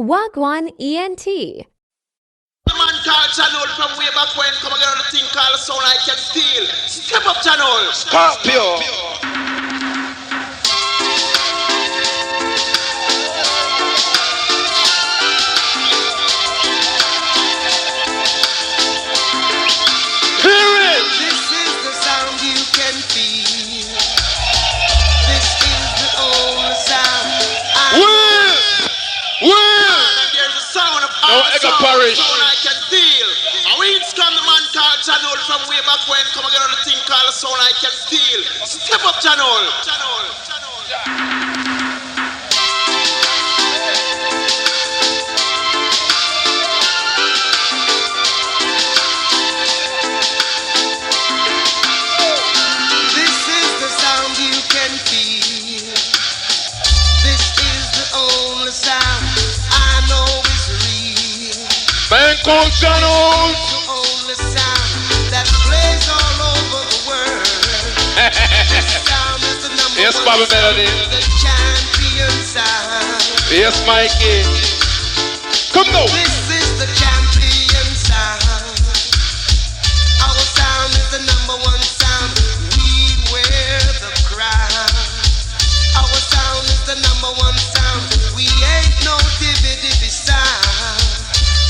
Wagwan ENT. The man called Janol from way back when. Come again on the thing called Sound I Can Steal. Step up, Janol. Scorpio. Parish. I can steal. And we scam the man called Janol from way back when. Come again on the thing called Sound I Can Steal. Step up, Janol. This is the sound you can feel. This is the only sound I know is real. Bangkok Channel. The only sound that plays all over the world. This sound is the number Yes, one Bobby sound, Melody. the champion sound. Yes, Mikey. Come now. This is the champion sound. Our sound is the number one sound. We wear the crown. Our sound is the number one sound. We ain't no dippy sound.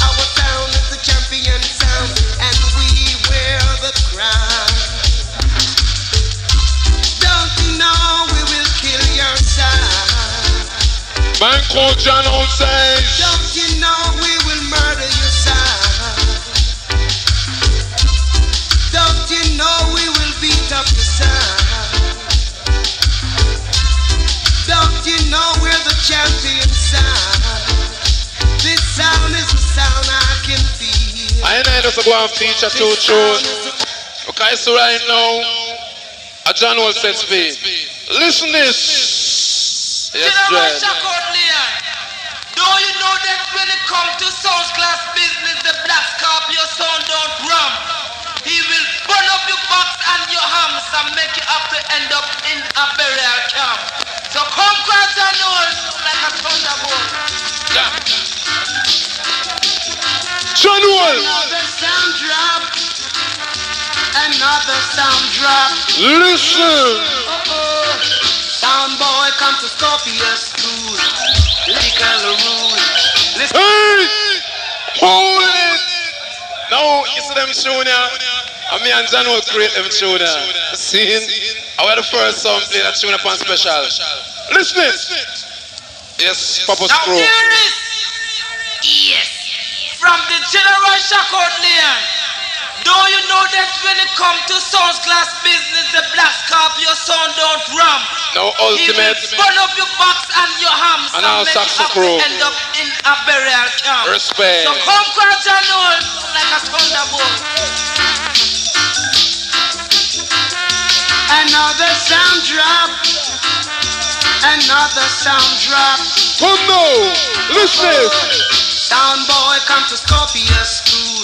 Our sound is the champion sound, and we wear the crown. Don't you know we will kill your sound? Bangkok Channel says. Don't you know we will murder your sound? Don't you know we will beat up your sound? Don't you know we're the champion sound? This sound is the sound I can feel. I ain't just go and feature two tunes. Okay, so right now, a John was set speed. Listen this. Yes, Dread. Do you know that when it comes to sound class business, the Black Scorpio sound don't rum? He will burn up your box and your hams and make you have to end up in a burial camp. So come cross and know like a thunderbolt. Yeah. Channel. Another sound drop. Another sound drop. Listen. Sound boy come to Scorpio school. Lyrical rule. Listen. Hey! Hold it! Now, you see them tune here? And me and John will create them tune here. See? I was the first song play that tune upon special. Listen it! Yes, Papa Now Screw. here is, yes, from the General Shackled Leon. Do you know that when it comes to sound class business, the Black Scorpio sound don't rum? Now He will ultimate burn up your box and your hams and and our make you saxo have crew. to end up in a burial camp. Respect. So come cross and know like a thunderbolt. Another sound drop. Another sound drop. Come now! Listen! Sound boy come to Scorpio school.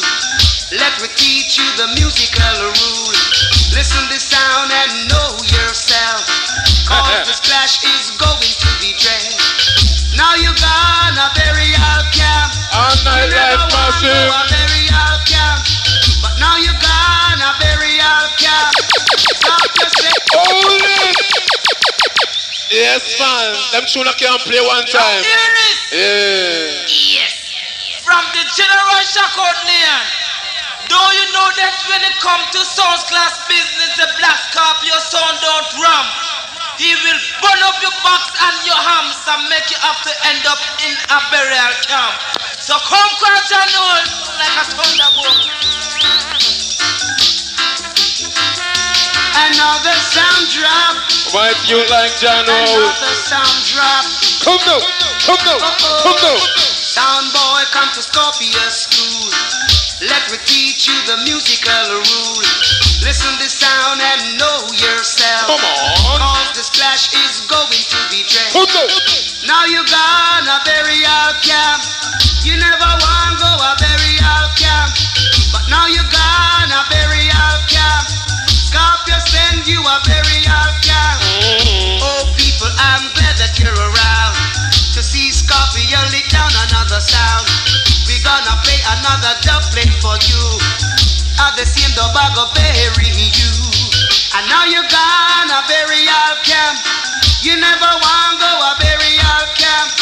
Let me teach you the musical rule. Listen the sound and know yourself. Cause this clash is going to be dread. Now you gonna bury our camp. All night You never life want to massive. a bury our camp. But now you gonna bury our camp. Stop yourself. Hold it! Yes, man. Them tune can't play one time. Here is, Yeah. yes, from the General Shackled Leon. Do you know that when it comes to sound class business, the Black Scorpio sound don't rum? He will burn up your box and your hams and make you have to end up in a burial camp. So come cross and know like a thunderbolt. Another sound drop. Why do you like John Hall? Another sound drop. Come now! Come now! Come now! Sound boy come to Scorpio school. Let me teach you the musical rule. Listen the sound and know yourself. Come on! Cause this clash is going to be dread. Come now! Now you gonna bury our camp. You never want go a bury our camp. But now you gonna bury our camp. Scorpio send you a burial camp. Oh people, I'm glad that you're around to see Scorpio lit down another the sound. We gonna play another doublet for you. At the same dog I go bury you. And now you gonna burial camp. You never want go a burial camp,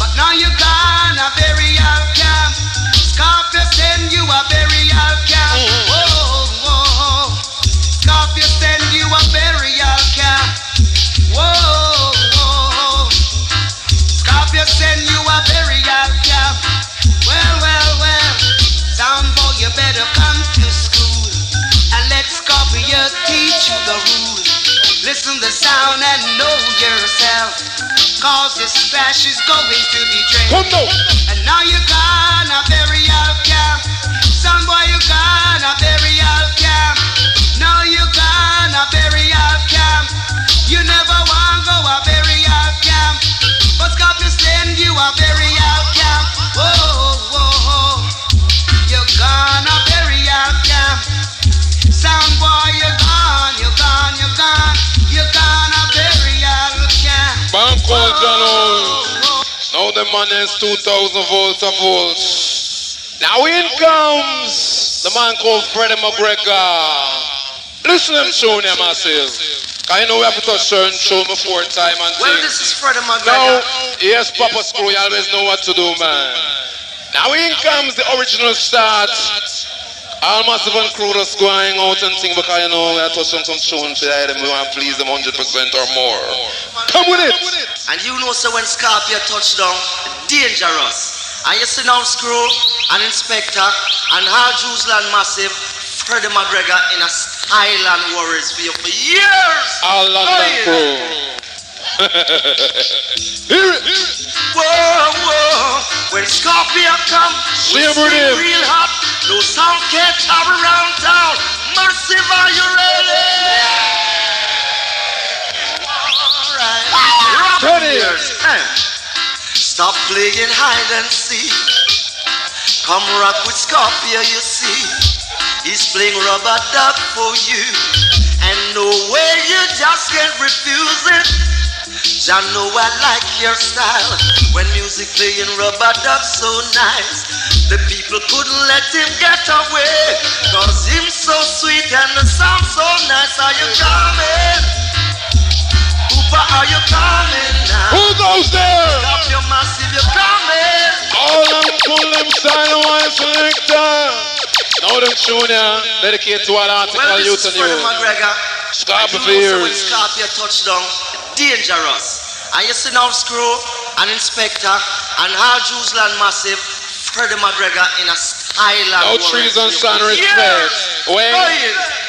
but now you gonna burial camp. Scorpio send you a burial camp. Whoa, whoa. Scorpio send you a burial camp. Whoa, whoa. Scorpio send you a burial camp. Well, well, well. Sound boy, you better come to school and let Scorpio teach you the rules. Listen the sound and know yourself, cause this splash is going to be dread. And now you gonna burial camp. Son boy, you gonna burial camp. Now you gonna burial camp. You never want go a burial camp, but Scorpio send you a burial camp. Whoa, whoa, you gonna burial camp. Sound boy, you're gone, you're gone, you're gone. You're gonna burial camp. Banco John. Now the man is 2,000 volts of volts. Now in comes the man called Freddie McGregor. Listen to him tune here, massive. I know we have to touch certain show me 4 times and well, things. this is Freddie McGregor. Now, yes, Papa Screw, you always know what to do, man. Now in comes the original start. All massive and crew just going out and sing because you know we are touching some tunes for them. We want to please them 100% or more. Come with it. And you know, so when Scorpio touch down, dangerous. And you see now Screw and Inspector and all Jerusalem massive, Freddie McGregor in a style and worries for you for years. All London crew. Hear it. Whoa, whoa. When Scorpio come, we sing real hot. No sound can't travel around town. Massive, are you ready? Alright. Ready. Stop playing hide and seek. Come rock with Scorpio, you see. He's playing rubber duck for you. And no way you just can't refuse it. Jah know I like your style. When music playing rubber duck so nice, the people couldn't let him get away, cause him so sweet and the sound so nice. Are you coming? Hooper, are you coming now? Who goes there? Stop your massive, you're coming. All them full them style one selector. Now them tune here, dedicated to all article youth and you. McGregor. Scorpio for you know, so when years. Scorpio touchdown, dangerous. And you see now Screw and Inspector and all Jerusalem massive, Freddie McGregor in a style and no trees and sun respect. When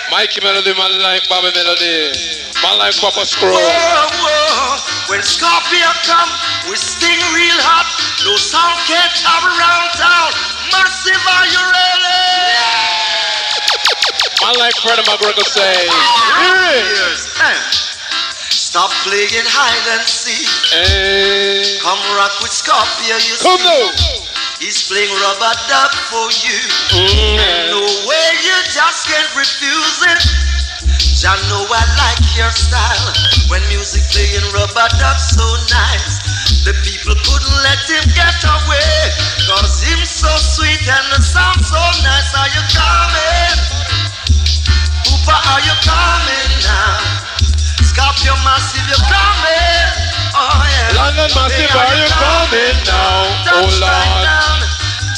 Mikey Melody, man like Bobby Melody, man like Papa Screw. Whoa, whoa. When Scorpio come, we sting real hot. No sound can't travel around town. Massive, are you ready? Man like Freddie McGregor say, stop playing hide and seek. Hey. Come rock with Scorpio, you Come see. now. He's playing rubber duck for you. And no way you just can't refuse it. Jah know I like your style. When music playing rubber duck so nice, the people couldn't let him get away, cause him so sweet and the sound so nice. Are you coming? Hooper, are you coming now? Scorpio massive, you coming? Oh yeah. London massive, are you coming now? Oh Lord.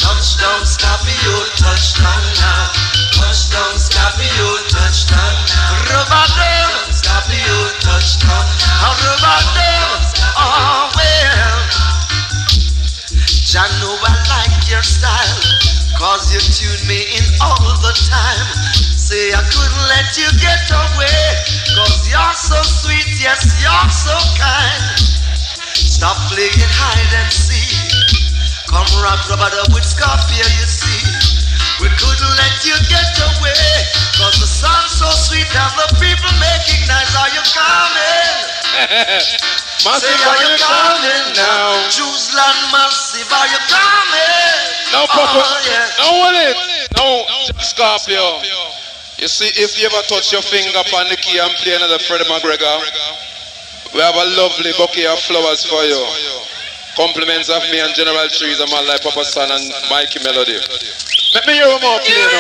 Touchdown, Scorpio, touchdown now. Touchdown, Scorpio, touchdown now. Rubber down, Scorpio, touchdown. Rubber down, oh well. Jah know I like your style, cause you tune me in all the time. Say I couldn't let you get away, cause you're so sweet, yes, you're so kind. Stop playing hide and seek. Come rock rubber dub with Scorpio, you see. We couldn't let you get away, cause the song's so sweet and the people making nice. Are you coming? Massive, Say, are you coming now? Jerusalem massive, are you coming? No, Papa. yeah. No, with it. No, Scorpio. You see, if you ever touch your finger upon the key and play another Freddie McGregor, we have a lovely bouquet of flowers for you. Compliments of me and General Trees and my life, Papa Son and Mikey Melody. Let me hear them all play now.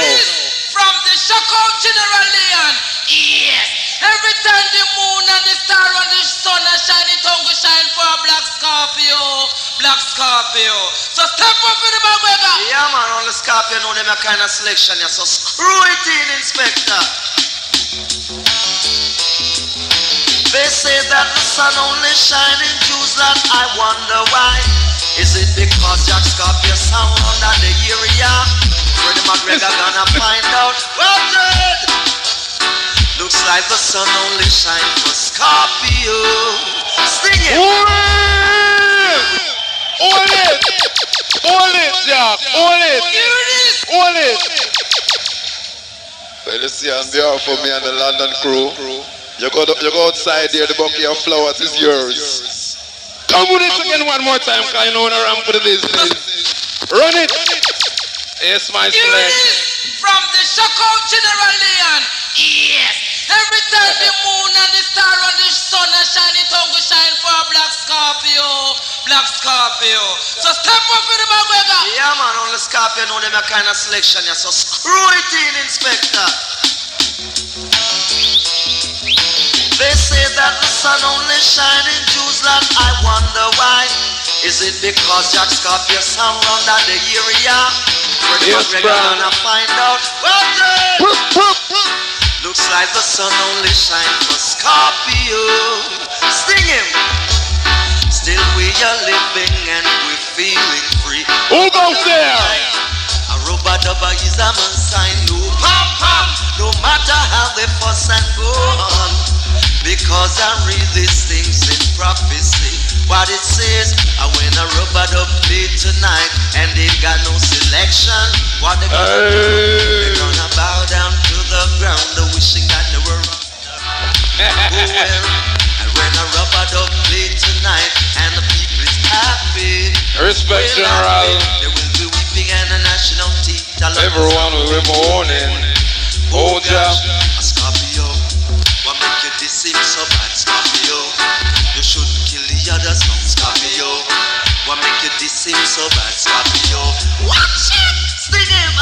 From the Shockout General Leon. Yes. Every time the moon and the star and the sun are shining, tongue will shine for Black Scorpio. Black Scorpio. So step up in the McGregor. Yeah, man, on the Scorpio know them a kind of selection. Yeah, so screw it in, Inspector. They say that the sun only shines in Jerusalem. I wonder why. Is it because Jack Scorpio sound under the area? Freddie McGregor gonna find out. Well done. Looks like the sun only shines for Scorpio. Sing it. Hold it. Hold it, Jack. Hold it. Hold it. Well, you see, on behalf of me and the London crew, you go outside there, the bouquet of flowers is yours. Come with it again one more time, because you know when I ram for the business. Run it. Yes, my select. From the Shockout General Leon. Yes. Every time the moon and the star and the sun are shining, tongue will shine for Black Scorpio. Black Scorpio. So step up in the McGregor. Yeah, man, on the Scorpio know them a kind of selection. Yeah, so screw it in, Inspector. They say that the sun only shines in Jerusalem. I wonder why. Is it because Jack Scorpio sound under the area? Yes, we're gonna find out. Well done. Looks like the sun only shines for Scorpio. Sting him. Still we are living and we're feeling free. Who goes there? A rubber dubber is a man sign. No pom pom. No matter how they fuss and go on. Because I read these things in prophecy. What it says, I win a rubber dub play tonight and they got no selection. What they gonna do? They're gonna bow down to the ground, wishing that they were and when a rubber dub play tonight and the people is happy. Respect, General. They will be weeping and a national theater. Everyone will be mourning. Oh, Jack. A Scorpio. What make you this seem so bad, Scorpio? You shouldn't kill the others, no, Scorpio. What make you this seem so bad, Scorpio? Watch it! Sting him!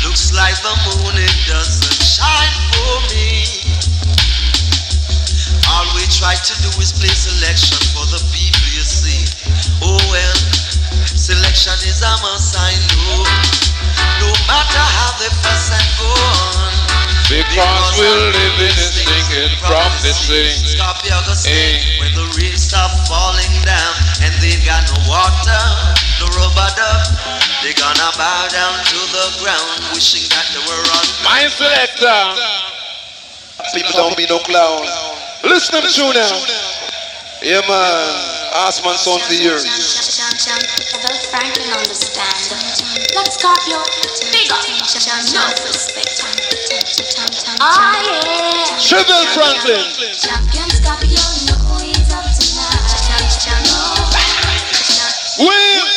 Looks like the moon, it doesn't shine for me. All we try to do is play selection for the people, you see. Oh well, selection is a must, I know. No matter how they fuss and go on. Because we're living in stinking prophecy. Scorpio go say, when the rain stop falling down and they got no water, no rubber dub, they gonna bow down to the ground, wishing that they were on. My selector. People don't be no clown. Listen to tune now. Yeah, man. Ask man son for years. Frank can understand. Black Scorpio, big up, no respect. Ah, yeah. Chevelle Franklin. Champion Scorpio, no, he's up tonight. Will.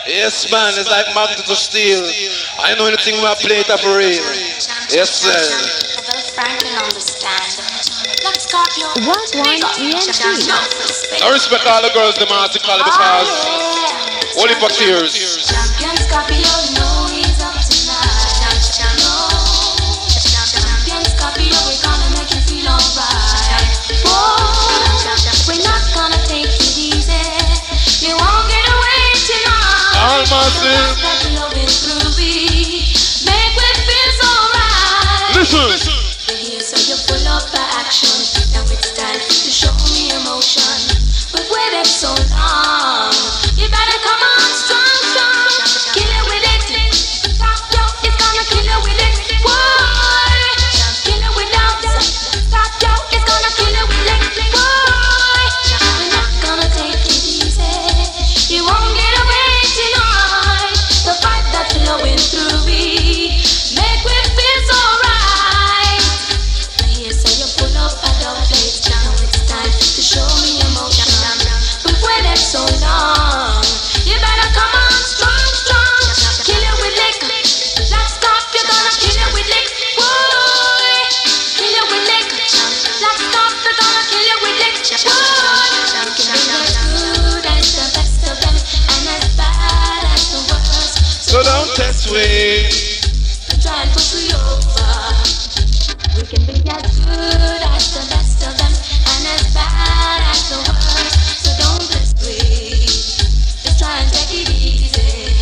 Yes, man. It's like magnet of steel. I know anything when I play it up for real. Yes, sir. Frank can understand. Black Scorpio, big up, no respect. I respect all the girls, the master call because only for tears. Champion Scorpio, no, he's up tonight. Champion Scorpio, we're gonna make you feel alright. Whoa, we're not gonna take it easy. You won't get away tonight. All massive. Love is groovy. Make me feel so right. Listen. We're here so you pull up for action. Now it's time to show me emotion. We've waited so long. You better come on strong, strong. Kill it with it. Stop, yo, it's gonna kill it with it. Why? Kill it with love. Stop, yo, it's gonna kill it with it. Why? We're not gonna take it easy. You won't get away tonight. The fight that's flowing through. So don't test we. Try and push we over. We can be as good as the best of them and as bad as the worst. So don't test we. Just try and take it easy.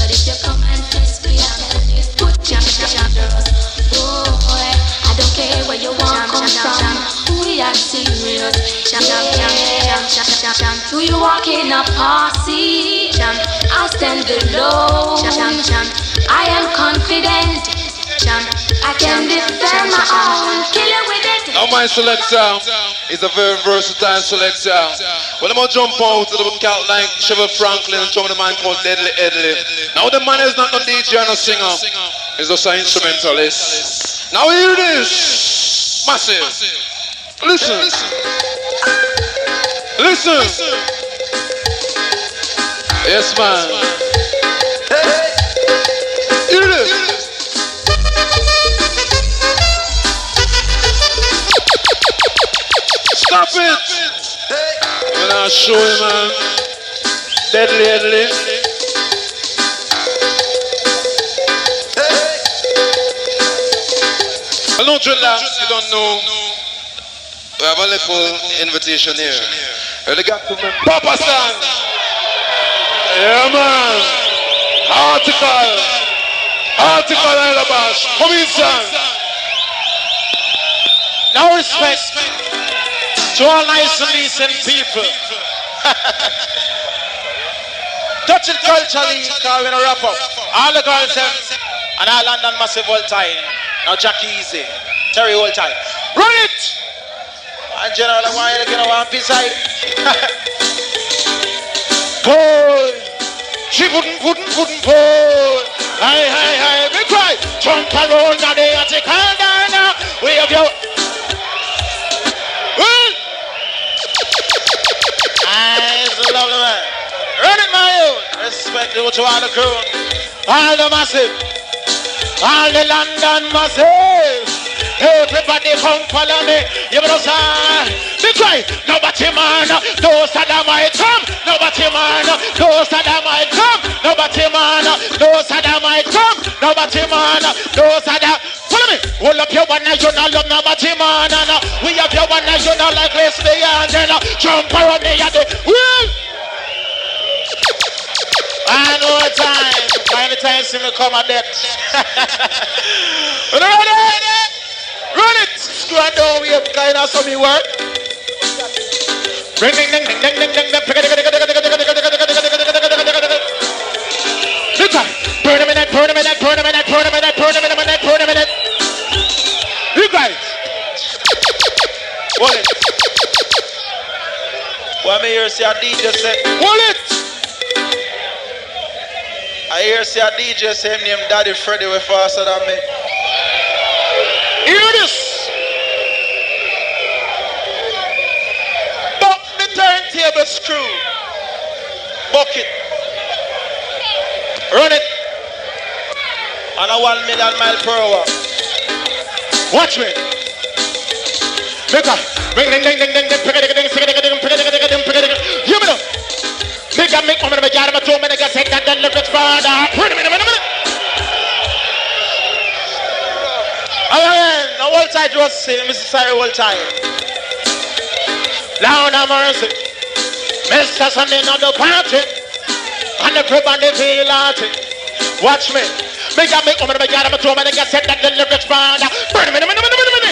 But if you come and test me, I'll tell you put your under us. Boy, I don't care where you want come from. We are serious. Do you walk in a posse? I'll stand below. I am confident. I can defend my own. Kill it with it. Now my selector is a very versatile selector. Well, I'm going to jump out to the cat like Chevy Franklin and show the man called Deadly Edley. Now the man is not a DJ and a singer. He's just an instrumentalist. Now hear this. Massive. Listen. Listen. Yes, man. Hear this. Stop it! When I show you, man. Deadly. I don't relax, you don't know. We have a little invitation here. They got to me. Papa San! Yeah, man. Article Alabash. Come in, son. No respect to all nice and decent people. Touch it culturally, because we're going to wrap up. All the girls and all London massive all time. Now Jackie Easy, Terry all time. Run it! And General, I want you to get one piece side. Pull! She wouldn't pull! Hi, big cry! Jump around now, they are taking down now. We have your... Nice, lovely man. Run it, my own. Respect to all the crew. All the massive. All the London massive. Everybody come follow me. You know, sir. Big cry. Nobody man. Those that might come. Nobody man. Those that might come. Nobody man. Those that might come. Nobody man. Those that... Follow me. Hold up your one and you not love nobody man. We have your one and you not like lesbian. Jump around me at the wheel. And one time. Find the time see me come at that. Ready? Run it. Screw it down. We have kind of some work. Ring, ding, ding, ding, ding, ding, ding, ding. Look at burn a minute. You guys. Hold it. What me hear say a DJ say? Hold it. I hear say a DJ say him name Daddy Freddy way faster than me. Hear this. Buck the turntable screw. Bucket. Run it. On a 1 million mile per hour. Watch me. Make up. Ring, ding, ding, ding, ding, ding, you know. Make up, make woman, make out of a 2 minutes, take that, then look at father. Wait a minute. The whole time was saying, Mrs. Sorry, whole time. Lord have mercy. Mr. Sunday on the party. And everybody feel hearty. Watch me. Make up, make woman, make out of a 2 minutes, take that, then look at father. Wait a minute.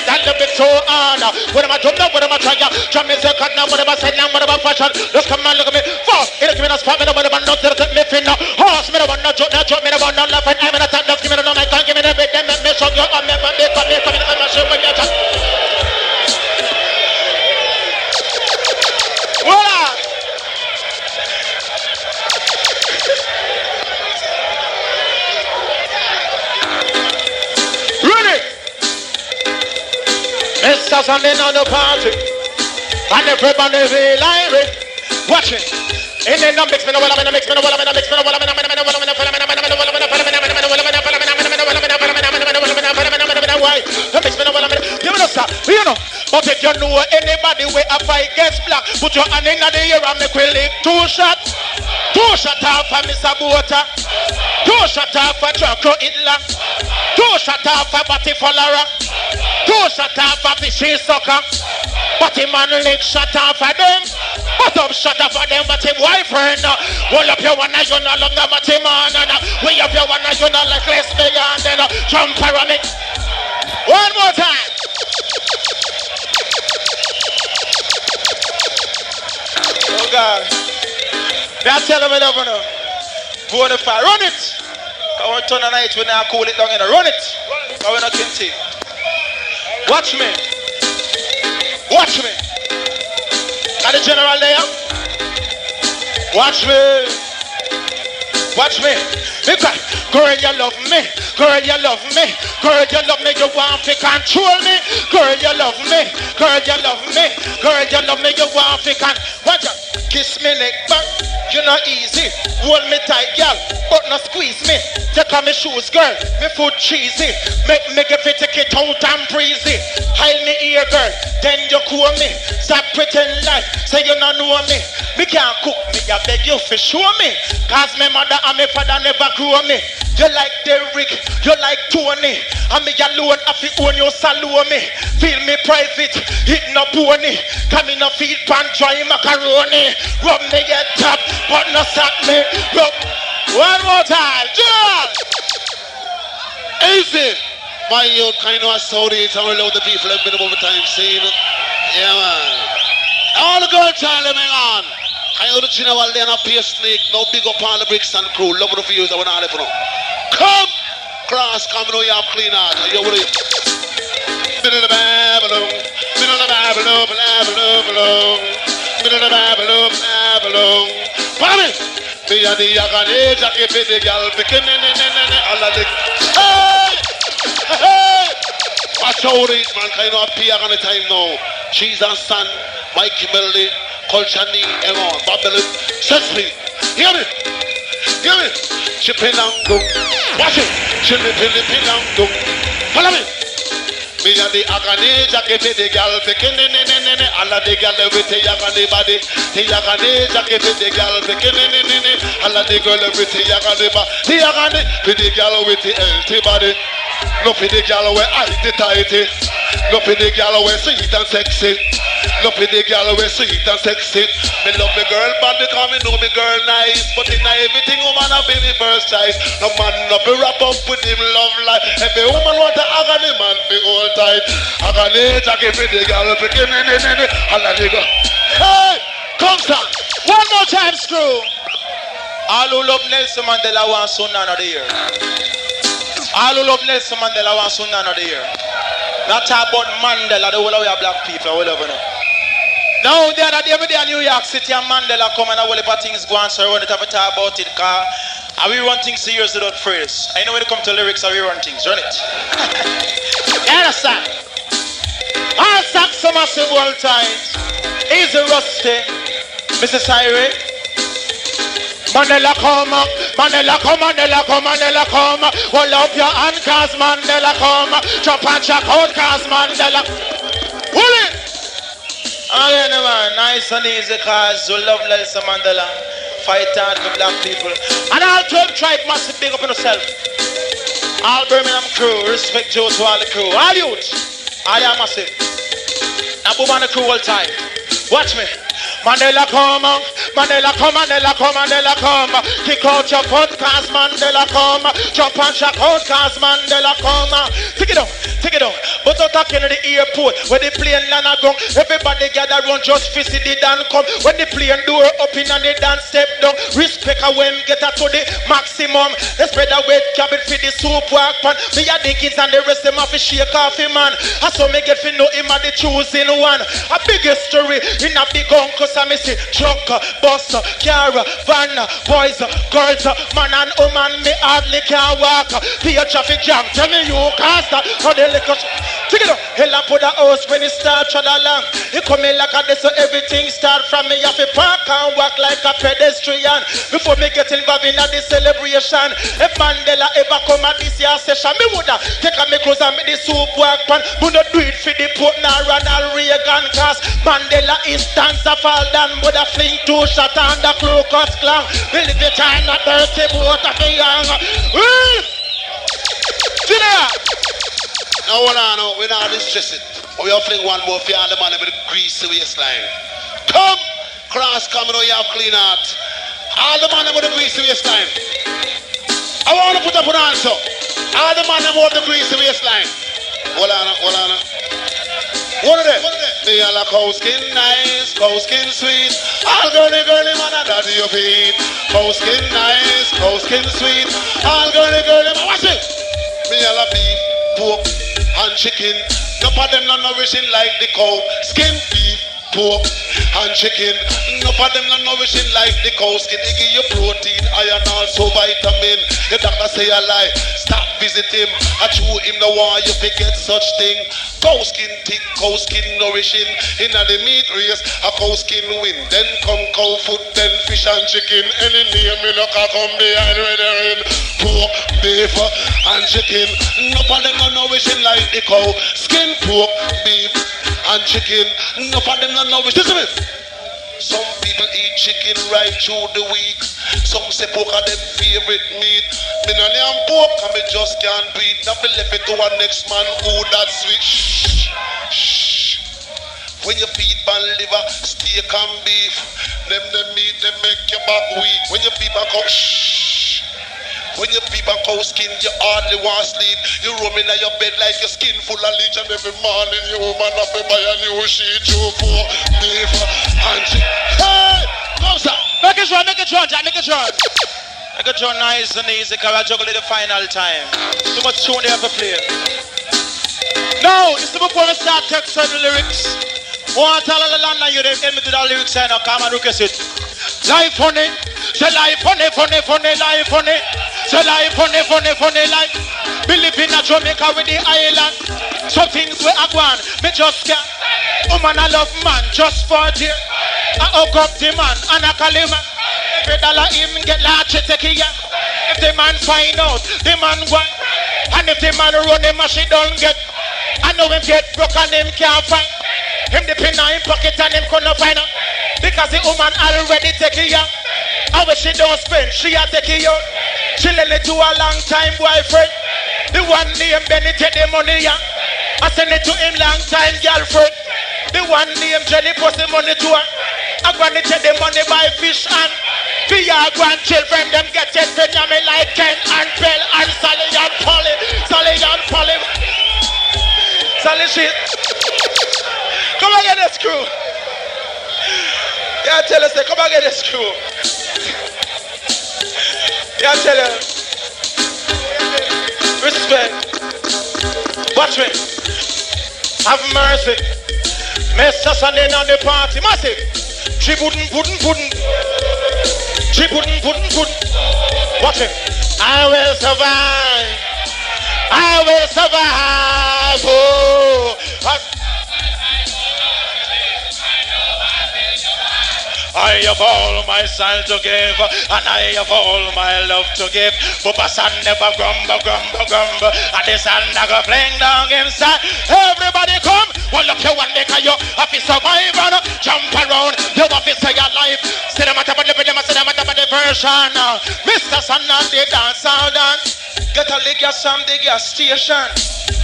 That little bit so on. What am I doing now? What am I trying? Jump me second now. What am I saying now? What am I fashion? Just come on, look at me. Fast. It'll give me a spot. Me no one about not to me fin now. Horse. Me no one not joke. Not joke. Me no one not laugh. I'm in a time. Just give me the number. Can't give me the bit. Then me show you. I'm never make up. Make up. I'm not sure when you're done. Voila. Mr. Sunday on the party. And everybody feel irate. Watch it. In the mix me no well, I'm in a mix me no well, I'm in a mix me no well, I'm in a mix me no well, I'm in a you know, but if you know anybody where a fight gets black, put your hand in the air and make we lick 2 shots. 2 shots off for Mr. Butter. Two shot off a Draco Hitler. Two shot off a Batty Follower. Two shot off a Fishy Sucker. Batty man leg shot off of them. Bottom shot off of them, Batty boyfriend. Hold up your one eye, you know, love the Batty man. Way up your one eye, you know, like less beyond. Then jump pyramid. One more time. Oh God. That's telling me over now. Bonafide, run it. I want to turn the night when I cool it down and run it. I want to continue. Watch me. Watch me. Got the general there? Watch me. Watch me. Because, girl, you love me. Girl, you love me. Girl, you love me. You want to control me. Girl, you love me. Girl, you love me. Girl, you love me. You want to watch out. Kiss me neck back. You not easy. Hold me tight, girl. But not squeeze me. Take off my shoes, girl. Me foot cheesy. Make me get fit, take it out and breezy. Hide me ear, girl. Then you cool me. Stop pretend like say you not know me. Me can't cook me. I beg you for show me. Cause my mother and my father never grew me. You like Derrick. You like Tony. And me alone have to own you salute me. Feel me private. Hit no pony. Come in a feet pan dry macaroni. Rub me get top. But no stop me. Rub. One more time. Joel. Easy. My youth kind of Saudi. It's all the people have been over time seeing it. Yeah, man. All the girls trying to hang on. I know the general then up here snake. No big up on the bricks and crew. Love the views that we're not left. Come. Cross coming on, you have clean out. You will. Middle of the Babylon. Middle of the Babylon. Babylon. Middle of the Babylon. Babylon. Bobby. Me and the Yagane, Jackie, the girl, picking all of the. Hey! Hey! Watch out, it, man. Kind of appear on the time now. Cheese and Son, Mikey Melody, Culture Knee, Emma, Babylon, Sesame. Hear me? Hear me? Chippinango. Watch it. Chippinango. Follow me. Me and the Agane, Jackie, the girl, picking all of the girl with the Yagane body. The Yagane, Jackie, the girl, picking all of the girl with the Yagane body. The Yagane, the girl with the healthy body. No for the girl where I the tighty. No for the girl where sweet and sexy. No for the girl where sweet and sexy. Me love me girl bad because me know me girl nice. But in everything woman I be me first choice. No man no be wrap up with him love life. Every woman want to agony man be all tight. Agony Jackie for the girl picking all of the go. Hey, come son. One more time, screw. All who love Nelson Mandela want son of the year. All who love Nelson Mandela want son of the year. Not talk about Mandela, the whole of our black people, all over now. Now, the other day, every day in New York City and Mandela come and a whole heap of things go on, so I want to have a talk about it, because we run things serious without phrase. I know when it comes to lyrics, we run things, run it. You understand? All sacks are massive all times. Easy Rusty, Mrs. Irie. Mandela come, Mandela come, Mandela come, Mandela come. Hold up your hand, cause Mandela come. Jump and check out, cause Mandela. Pull it! Again, man, nice and easy, cause you love Nelson Mandela. Fight hard for black people. And all 12 tribe massive big up on yourself. All Birmingham crew, respect Joe to all the crew. All youth, all are massive. Now boom on the crew all time. Watch me. Mandela come, Mandela come, Mandela come, Mandela come. Kick out your foot, cause Mandela come. Jump and shock out, cause Mandela come. Take it down. But out talking to the airport, when the plane land a gong, everybody gather round just to see the dance come. When the plane door open and the dance step down, respect a when get her to the maximum. They spread a wet cabin for the soup walk pan. Me a the kids and the rest them have to shake off him man. I saw me get to know him at the choosing one. A big story in a big uncle. I see truck, bus, car, van, boys, girls, man and woman, me hardly can walk. Be a traffic jam, tell me you can't stop. How they lick us. Take it up. Hell and put the house when it start trod along. He come in like a this so everything start from me. Have to park and walk like a pedestrian. Before me get involved in the celebration. If Mandela ever come at this year session, me woulda take a me clothes and me the soup work pan. But not do it for the Pope nor Ronald Reagan. Cause Mandela instance of fall down. Woulda fling 2 shot on the Ku Klux Klan. Believe the time not dirty boat of the young. No, we're not distressing. We are fling one more for all the man with the greasy waistline. Come, cross coming on, you have clean heart. All the man with the greasy waistline. I want to put up an answer. All the man with the greasy waistline. Hold on. What are they? Me a like cow skin nice, cow skin sweet. All girly man a daddy your feet. Cow skin nice, cow skin sweet. All girly man, watch it. Me a like beef, pork, and chicken. None of them not nourishing like the cow. Skin, beef, pork, and chicken. None of them not nourishing like the cow skin. It give you protein, iron, also vitamin. The doctor say a lie. Stop visit him. I chew him no why you forget such thing. Cow skin thick, cow skin nourishing. In the meat race, a cow skin win. Then come cow food, then fish and chicken. Any name me look a come behind where they're in. Pork, beef, and chicken. None of them not nourishing like the cow. Skin, pork, beef, and chicken. None of them not nourishing. Listen to me. Some people eat chicken right through the week. Some say pork are their favorite meat. Me no name pork and me just can't breathe. Now me left it to our next man who that sweet. Shh. When you feed man liver, steak and beef, them meat they make your back weak. When you feed man cow, shh. When you feed man cow skin, you hardly want sleep. You roam in your bed like your skin full of leech, and every morning you woman have to buy a new sheet. You for beef and chicken. Hey, come sir. Make it run, Jack, make it run. Make it run nice and easy, because I juggle it the final time. Too much tune they have to play. Now, this is before we start texting the lyrics. Want to tell all the land and you them me to the lyrics and I come and request it. Life funny, say life funny, life funny. Say life funny, life. Believe in a Jamaica with the island. Some things we are going, me just can't. Woman I love man, just for dear. I hook up the man and I call him. Every dollar him get large, take it. If the man find out, the man won. And if the man run him, she don't get. I know him get broke and him can't find. Him the pin in pocket and him couldn't find out. Because the woman already take it. I wish she don't spend, she a take it out. She lend it to a long time boyfriend. The one named Benny take the money, yeah. I send it to him long time girlfriend. The one named Jenny post the money to her. I gonna take the money buy fish and be our grandchildren. Them get it for me like Ken and Bell and Sally and Polly. Sally shit. Come and get the screw. Yeah, tell us, come and get the screw. Yeah, tell her. Respect. Watch me. Have mercy. Mr. Sunday on the party. Massive. She pudding. She pudding. Watch it. I will survive. Oh. I have all my soul to give, and I have all my love to give. But my son never grumble. And the son never fling down inside. Everybody come, well look you one make you have to survive and jump around. You have to say your life. See them at the version. Mr. Son and the dance all done. Get a lick from the gas station.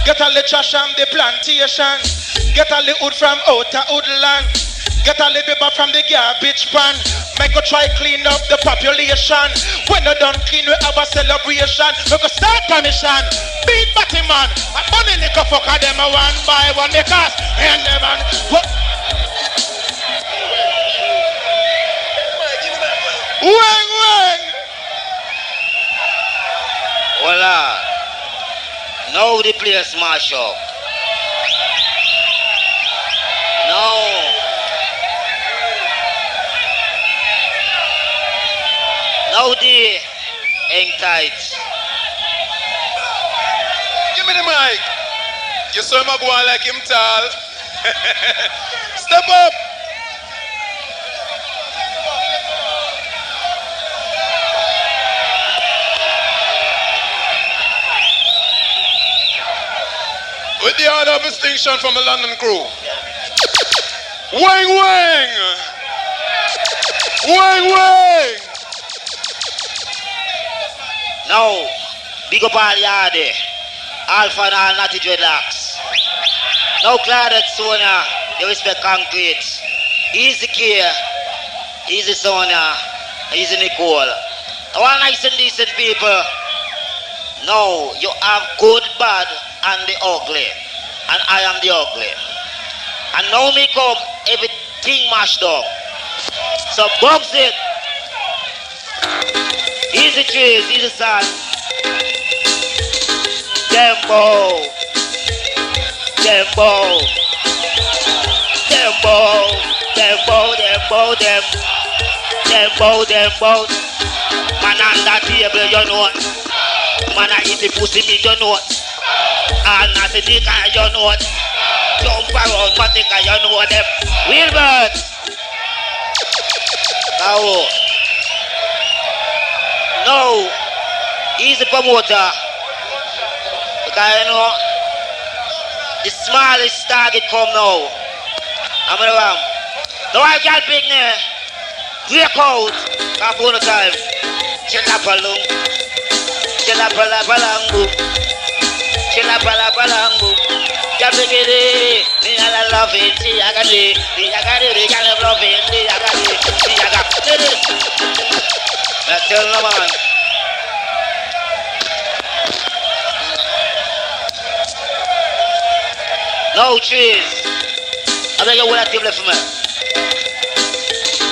Get a lick from the plantation. Get a lick wood from outer woodland. Get a little bit from the garbage pan. Make go try clean up the population. When you done clean, we have a celebration. We go start commission. Beat batty man. A bunny nick fuck them one by one because and them man. Wang. Voila. Now the place smash up. Now the hang tight. Give me the mic. You saw him go on like him tall. Step up. With the order of distinction from a London crew. Wang wang! Wang wang! Now, big up all yard there. Alpha and all natty dreadlocks. Now, Claudette Sonia, you respect concrete. Easy care, easy Sonia, easy Nicole. All nice and decent people. No, you have good, bad, and the ugly. And I am the ugly. And now me come, everything mashed up. So box it. Easy trees, easy sun. Dembo. Dembo. Dembo. Dembo, dembo, dem. Dembo, dembo. Man on that table, you know. Man I eat the pussy meat, you know. And not the dick, you know. Jump around, Matica, you know them. Wilbert. Now. No. He's the promoter. Because you know, the smallest target come now. I'm going to ram. The white girl big there. Break out. Can't put no time. Chillapalung. Chillapalangu. Chillapalangu. Jabigiri. Me I love it. I got it. I got it. I love it. I got it. I got it. Let's tell no man. No trees. I beg you, what table for me?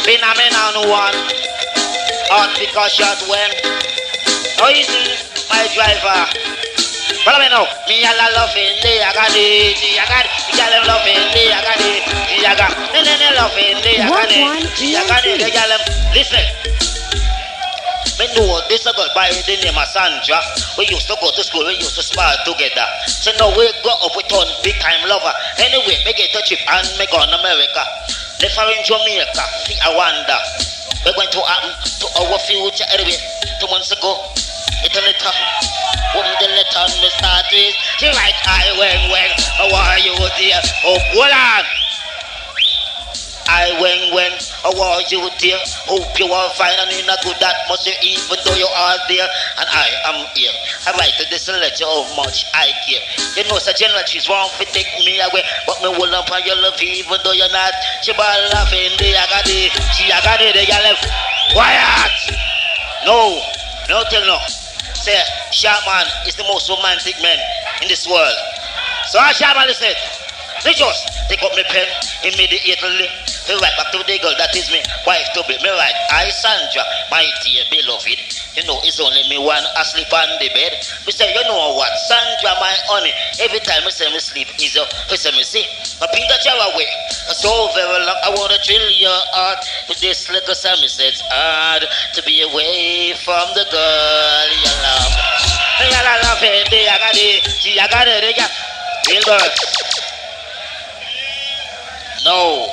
Been a man on one. Hot because shot when. No easy, my driver. Follow me now. Me a love in there, I got it. I got it. I love in there, I got it. I got it. Love in there, I got it. I got it. Listen. Me know this a girl by the name of Sandra. We used to go to school, we used to spar together. So now we go up with one big time lover. Anyway, me get a trip and me go to America. They far in Jamaica, see I wonder. We're going to happen to our future anyway. 2 months ago, it's a letter. When the letter me start with, she write, I weng, how are you dear? Oh, hold on. I weng, how are you dear? Hope you are fine and in a good atmosphere even though you are there. And I am here. I write to this letter how much I care. You know such general she's wrong to take me away. But me will up on your love even though you're not. She ball laughing, I got it. She I got it, you left. Quiet! No, no tell no. Say, Sharpman is the most romantic man in this world. So I Sharpman said, they just take up my pen immediately. He write back to the girl that is me wife to be. Me write, I Sandra, my dear beloved. You know it's only me one asleep on the bed. Me say, you know what, Sandra, my honey. Every time I say me sleep is up. Me say me see, my pink that you away. So very long I wanna drill your heart with this little song. Me say it's hard to be away from the girl you love. I love it, I got it, I got it, I got it. Wilbert. No.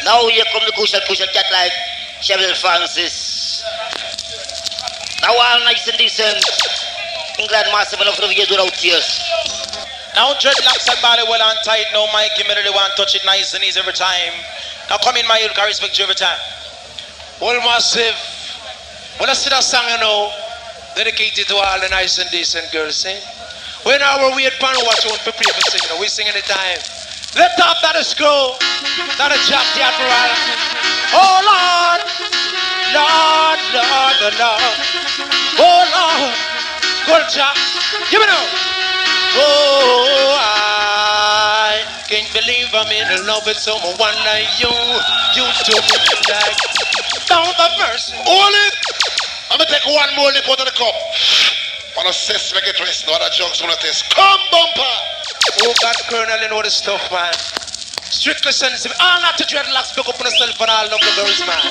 Now here come the cushion cat like Cheryl Francis. Now all nice and decent. England massive enough for the years without tears. Now dreadlocks and body well and tight. No Mike, you really want to touch it nice and easy every time. Now come in my youth, I respect you every time. Well, massive. When I see that song, you know, dedicated to all the nice and decent girls, see? When our weird pan watch on prepare for singing, we sing any time. Let up that is go, that is Jack the Admiral. Oh Lord, Lord, Lord, the Lord. Oh Lord, good Jack, give me now. Oh, I can't believe I'm in love with someone like you. You do me like, don't have mercy. Hold it. I'm gonna take one more nip out of the cup. Wanna assess, make it rest, no other jugs wanna taste. Come bumper! Oh God, Colonel, you know the stuff, man. Strictly sensitive. All not to dreadlocks, pick up on yourself and all of the girls, man.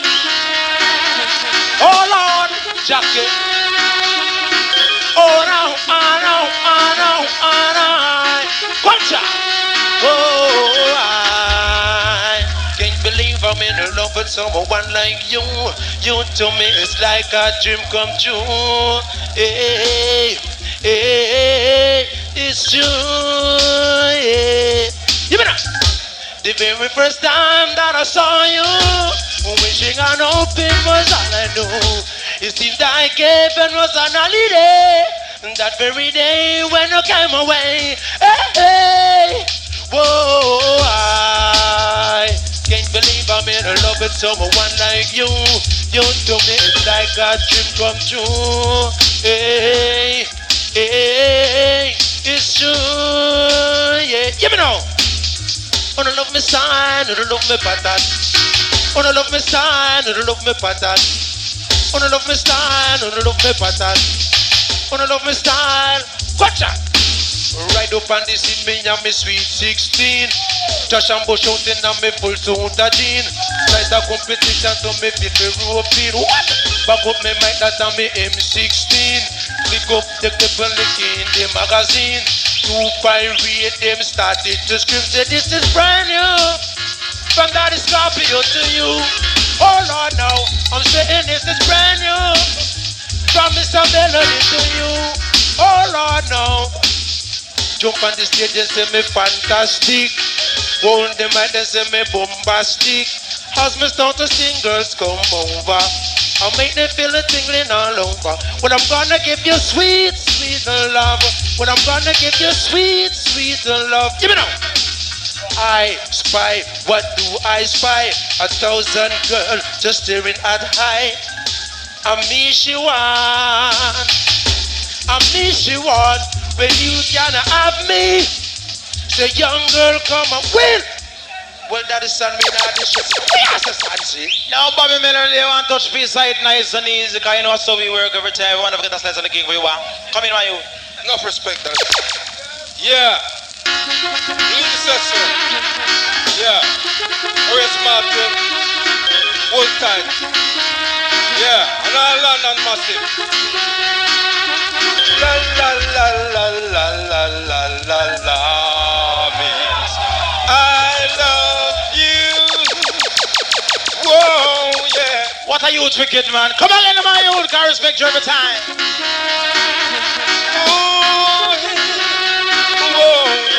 Oh Lord, Jackie. Oh someone like you. You to me is like a dream come true. Hey, hey, it's true. Yeah. Give it up. The very first time that I saw you, wishing on open was all I knew. It seemed like heaven was an holiday. That very day when you came away. Hey, hey. Whoa, I can't believe I'm in love with someone like you. You to me it's like a dream come true. Hey, hey, it's true. Yeah, give me now. Oh, no love me sign, oh, no love me patat. Oh, no love me sign, oh, no love me patat. Oh, no love me style, oh, no love me patat. Oh, no love me style. Watch out. Ride up on the scene, me and me sweet 16. Josh and Bush out in and me full suit of jean. Like a competition to me people roping. What? Back up me mic that and me M16. Click up the clip and lick in the magazine. 258 them started to scream, say this is brand new. From Daddy Scorpio to you. Oh Lord now, I'm saying this is brand new. From Mr. Melody to you. Oh Lord now. Jump on the stage and say me fantastic. Hold the mic and say me bombastic. As me start to sing, girls come over. I'll make them feel the tingling all over. When I'm gonna give you sweet, sweet love. When I'm gonna give you sweet, sweet love. Give me now. I spy, what do I spy? 1,000 girls just staring at high. I me she want. I me she want. When you can have me, say young girl come and win. Well, that is son me now this shit. Yes, that's fancy. Now, Bobby Miller, they want touch peace side nice and easy. Cause you know so we work every time. We want to get a slice of the king for you. Come in, my youth. Enough respect, that. Yeah. Lead section. Yeah. Horace Martin. Hold tight. Yeah. And all London massive. La la la la la la la la la means I love you. Whoa, yeah. What a youth wicked man. Come on in, my youth. Can respect you every time. Whoa,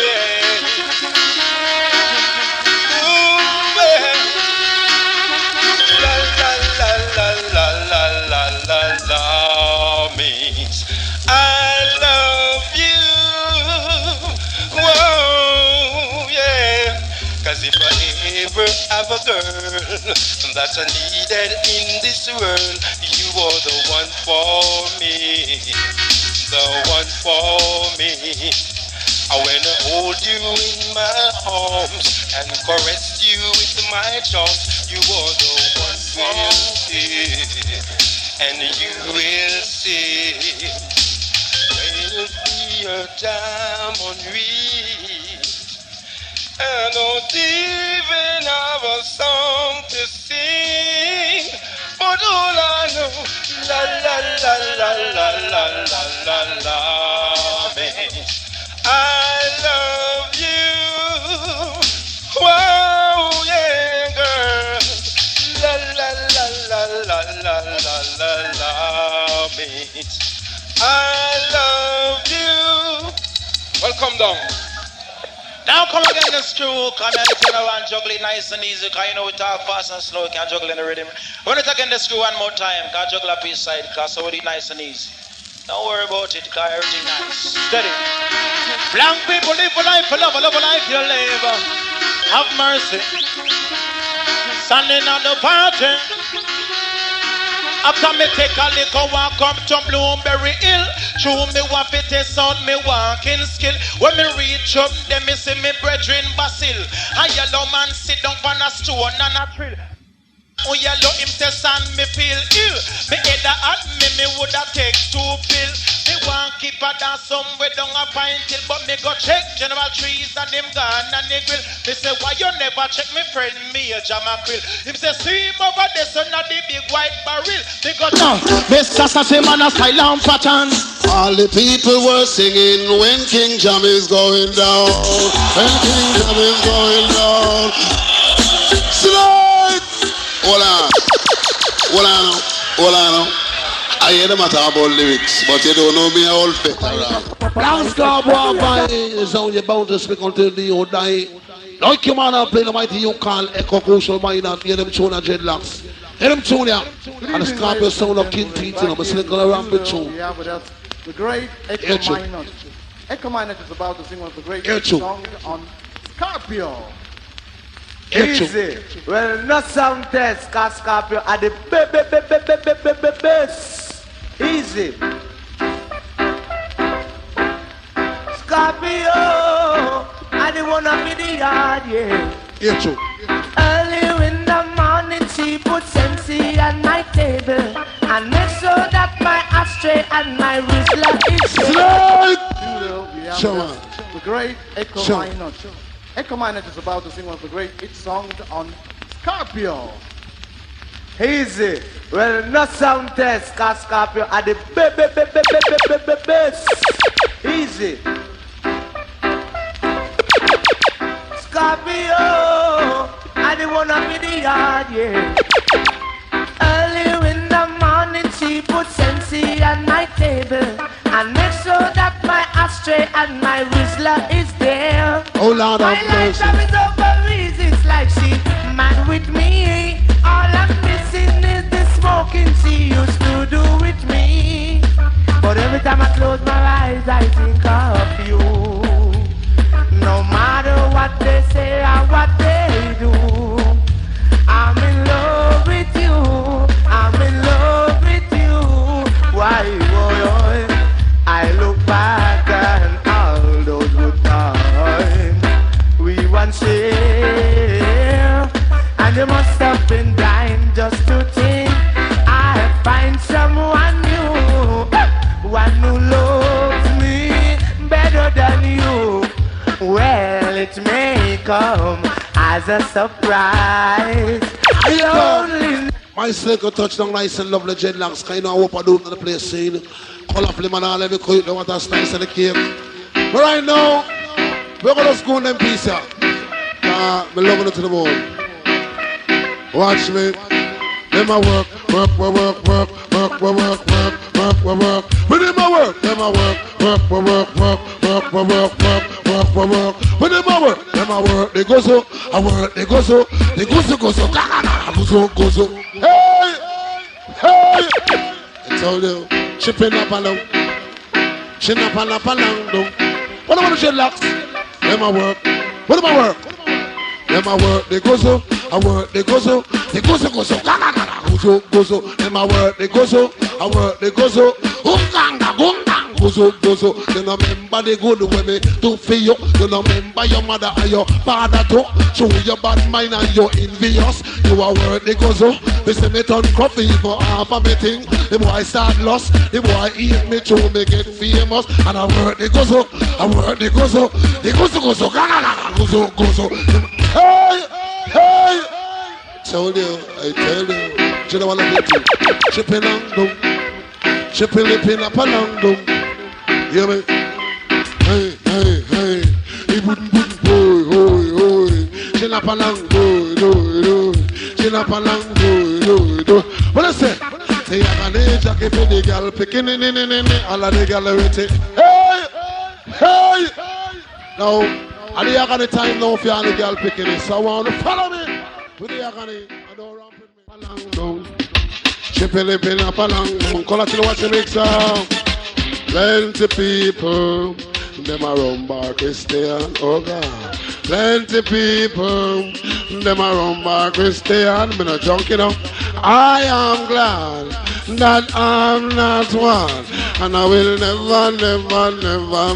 yeah. Ooh, yeah. La la la la la la la la la means I love you. Whoa, yeah. Cause if I ever have a girl that I needed in this world, you are the one for me. The one for me. I wanna hold you in my arms and caress you with my charms. You are the one for me. And you will see. It'll be a diamond ring. I don't even have a song to sing, but all I know, la la la la la la la la la, means I love you. Wow, yeah, girl. La la la la la la la la la, means I love you. Welcome down. Now come again, the screw. Come here, turn around, juggle it nice and easy. Cause you know we talk fast and slow, can't juggle in the rhythm. We're gonna take in the screw one more time. Can't juggle up his side, cause so we do it nice and easy. Don't worry about it, cause everything nice. Steady. Black people live a life, love a life you live. Have mercy. Standing on the party. After me take a little walk up to Bloomberry Hill, show me what it is on me walking skill. When me reach up, then me see me brethren Basil. A yellow man sit down on a stone and a trill. Oh yellow him say son me feel ill. Me head at me woulda take 2 pills. Me want keep a dance somewhere down a pine till, but me go check General Trees and them gone and they grill. Me say why you never check me friend me a Jama Krill. Him say see him over there so not the big white barrel. Me go No, Mr. Sassy man a style and pattern. All the people were singing when King Jammys going down. When King Jammys going down. Slide! Hold on. I hear them talk about lyrics, but you don't know me all better. Black Scorpio is on your bound to speak until the old die. Like your man play the mighty you call Echo Crucial Mind and hear them tune and dreadlocks. Hear them tune ya. And the Scorpio sound of King Teeth, you know, but still gonna ramp it tune. Yeah, but that's the great Echo Minot. Echo Minot is about to sing one of the great songs on Scorpio. Easy. Well, no sound test, cause Scorpio are the best. Easy. Scorpio, I the one up in the yard, yeah. Early in the morning, she put Sensi on my table and make sure that my ashtray and my Rizla is straight. The great Echo Minot. Echo Minot is about to sing one of the great hit songs on Scorpio. Easy. Well, no sound test, cause Scorpio are the best. Easy. Scorpio, I the one up in the yard, yeah. Early in the morning, she put Sensi on my table and make sure that my ashtray and my Rizla is there. Oh Lord, my life is over easy, it's like she mad with me. All I'm missing is the smoking she used to do with me. But every time I close my eyes, I think of you. No matter what they say or what they do, I'm in love with you. I'm in love with you. Why, boy, I look back and all those good times we once shared, and you must have been blind just to think I find someone new, one who loves me better than you. Well, it may come as a surprise. My circle touchdown nice and lovely dreadlocks. Kind of hope I do it in the place scene. Call up them and all every quick. Don't want us nice in the cave. But right now, we're going to school them piece here. I'm loving it to the bone. Watch me. Them I work. When them I work, them I work. When them I work, they go so. I work, they go so. They go so. Go so. Hey! I told you, chipping up along. Chin up and down. What about the dreadlocks? Them I work. What am I work? Them I work, they go so. I work, they go so. They go so. Go so. Them I work, they go so. I work, they go so. Go so. You know remember the good way me do for you. You know remember your mother and your father too. Show your bad mind and you're envious. You are work, they go so. They say me turn coffee for half of me thing. The boy start lost. The boy eat me to me get famous. And I work, they go so. I work, they go so. They go so. Go so. Hey! I tell you. You know what I'm doing? Chipping on them. Chipping up along them. Hear me? Hey. He wouldn't boy. Chin up along, boy. Chin up along, boy. What I say? Say I'm an age, I keep the girl picking in. All of the girl waiting. Hey! Now, I don't have time now for all the girl picking it. So I want to follow me. With the agony, I don't run with me. Along down. Chipping up along down. Call it what you make sound. Plenty people, them are run by Christian, oh God. Plenty people, them are run by Christian. Me not drunk, you know. I am glad that I'm not one, and I will never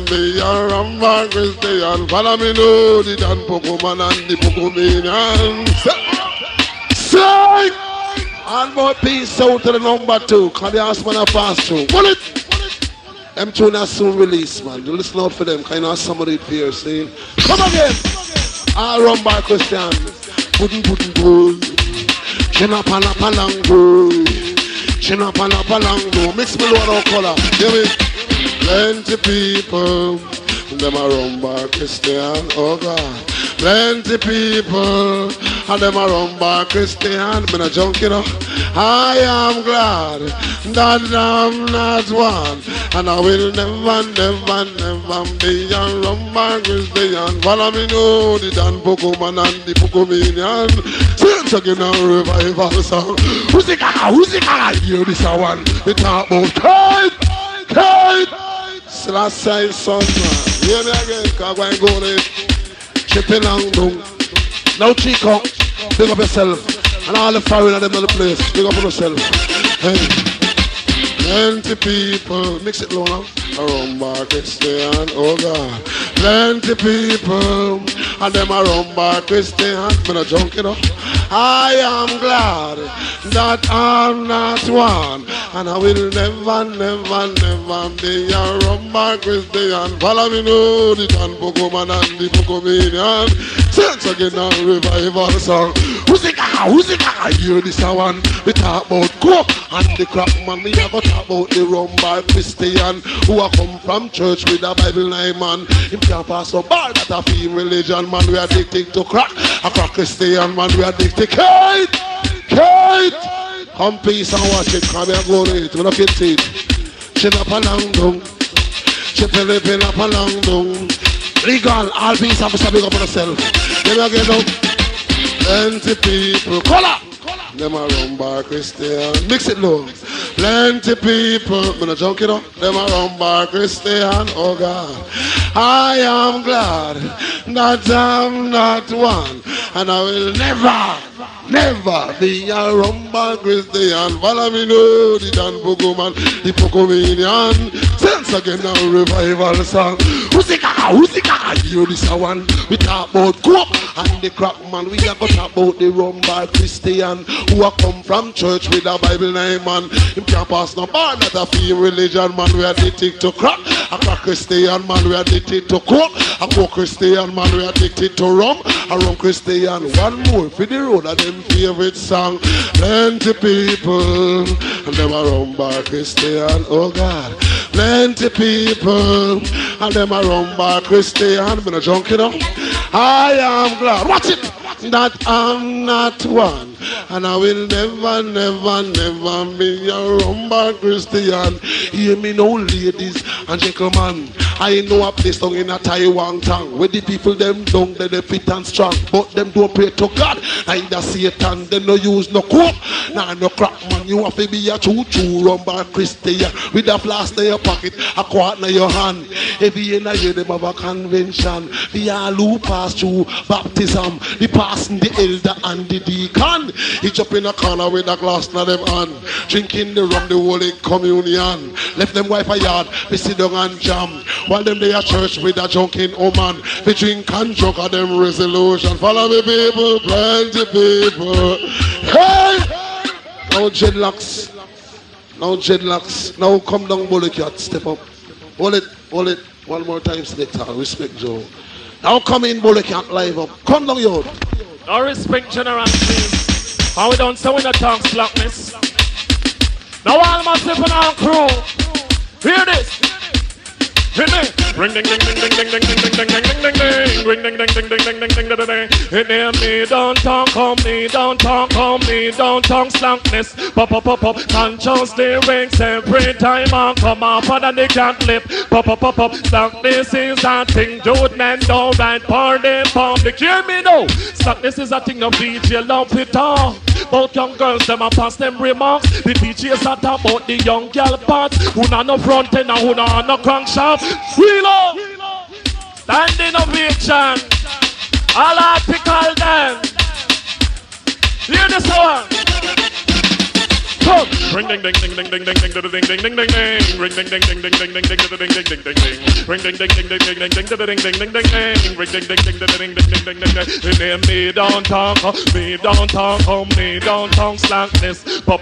be a run by Christian. Follow me, know the Dan Pokemon and the Pokemanian. Say, and more peace out to the number 2. Cause the ass man a pass through. Bullet. Them tune are soon released, man. You listen out for them. Kind of somebody here saying, come again. I run by Christian. Pudding gold. Chin up and gold. Chin up and gold. Mix me load of color. Hear me? Plenty people. Them are run by Christian. Oh God. Plenty people, and them are run by Christian, been a junk, you know. I am glad that I'm not one, and I will never, never, never be a run by Christian. Follow me know the Dan Pokoman and the Pokomanian. Since again a revival song. Who's the guy? Hear this one. They talk about tight. Last side son, man. Hear me again, cause I go there. Chipping on down. Now Chico, big up yourself. And all the foreign of them in the place, big up on yourself. Hey. Plenty people, mix it low now. Around by Christian, oh God. Plenty people, and them around by Christian. Been a junk, you know. I am glad that I'm not one, and I will never, never, never be a rumba Christian. Follow me know the Dan Pokoman and the Pokomanian. Since again a revival song. Who's the guy? Hear this one. We talk about coke and the crack man. We never talk about the rumba Christian who a come from church with a Bible name man. Him can't pass no bar that a feel religion man. We addicted to crack. A crack Christian man. We addicted to Kate. Come peace and watch it. Come here go to it. We look at it. Chin up and down down. Chipping up and down down. Legal. All peace and big up on yourself. Let me get up. Plenty people. Color. Them a run by Christian. Mix it low. Plenty people. I'm not joking up. Them a run by Christian. Oh God. I am glad that I'm not one. And I will never be a rumba Christian. Follow me know the Dan Pokoman, the Pokomanian. Since again a revival song. Who's the guy? Hear this one. We talk about coke and the crack man. We are going to talk about the rumba Christian who a come from church with a Bible name man. Him can't pass no bar that a feel religion man. We are addicted to crack. A crack Christian man. We are addicted to coke. A coke Christian man. We are addicted to rum. A rum Christian. One more for the road of them favorite song. Plenty people and them a rumba Christian. Oh God. Plenty people and them a rumba Christian. Been a junk, you know. I am glad. Watch it. That I'm not one, and I will never, never, never be a rumba Christian. Hear me now, ladies and gentlemen. I know a place down in a Taiwan town where the people them down there they fit and strong, but them don't pray to God. Neither Satan, they no use no coke, nah no crack man. You have to be a true rumba Christian with a flask in your pocket, a quart in your hand. Every in a year them have a convention. The all who pass through baptism, the passing the elder and the deacon. He jump in a corner with a glass in them hand, drinking the rum, the Holy Communion. Left them wife a yard, we sit down and jam. While them they at church with a drunken woman, they drink and drunk of them resolution. Follow me people, plenty people. Hey! Now dreadlocks. Now come down bully cat, step up. Hold it. One more time, selector. Respect Joe. Now come in bully cat, live up. Come down yo. No respect general please. And we don't say we not talk slackness. Now all massive and our crew. Hear this. Hit me. Ring ding ding ding ding ding ding ding ding ding ding ding ding. Ring ding ding ding ding ding ding ding ding ding. Hit me don't talk on me, don't talk on me, don't talk slackness. Pop. Conscious lyrics every time I come up and they can't lip. Pop. Slackness is a thing, dude men don't write party public. Hear me now. Slackness is a thing of DJ love it all. Both young girls them a pass them remarks. The DJs are talk about the young girl parts. Who not no front end and who not no crankshaft. Wheel standing ovation. All article them. Hear this one. Ring ding ding ding ding ding ding ding ding ding ding ding ding. Ring ding ding ding ding ding ding ding ding ding ding ding ding. Ring ding ding ding ding ding ding ding ding ding ding ding ding. Ring ding ding ding ding ding ding ding ding ding. Me don't talk slackness. Pop.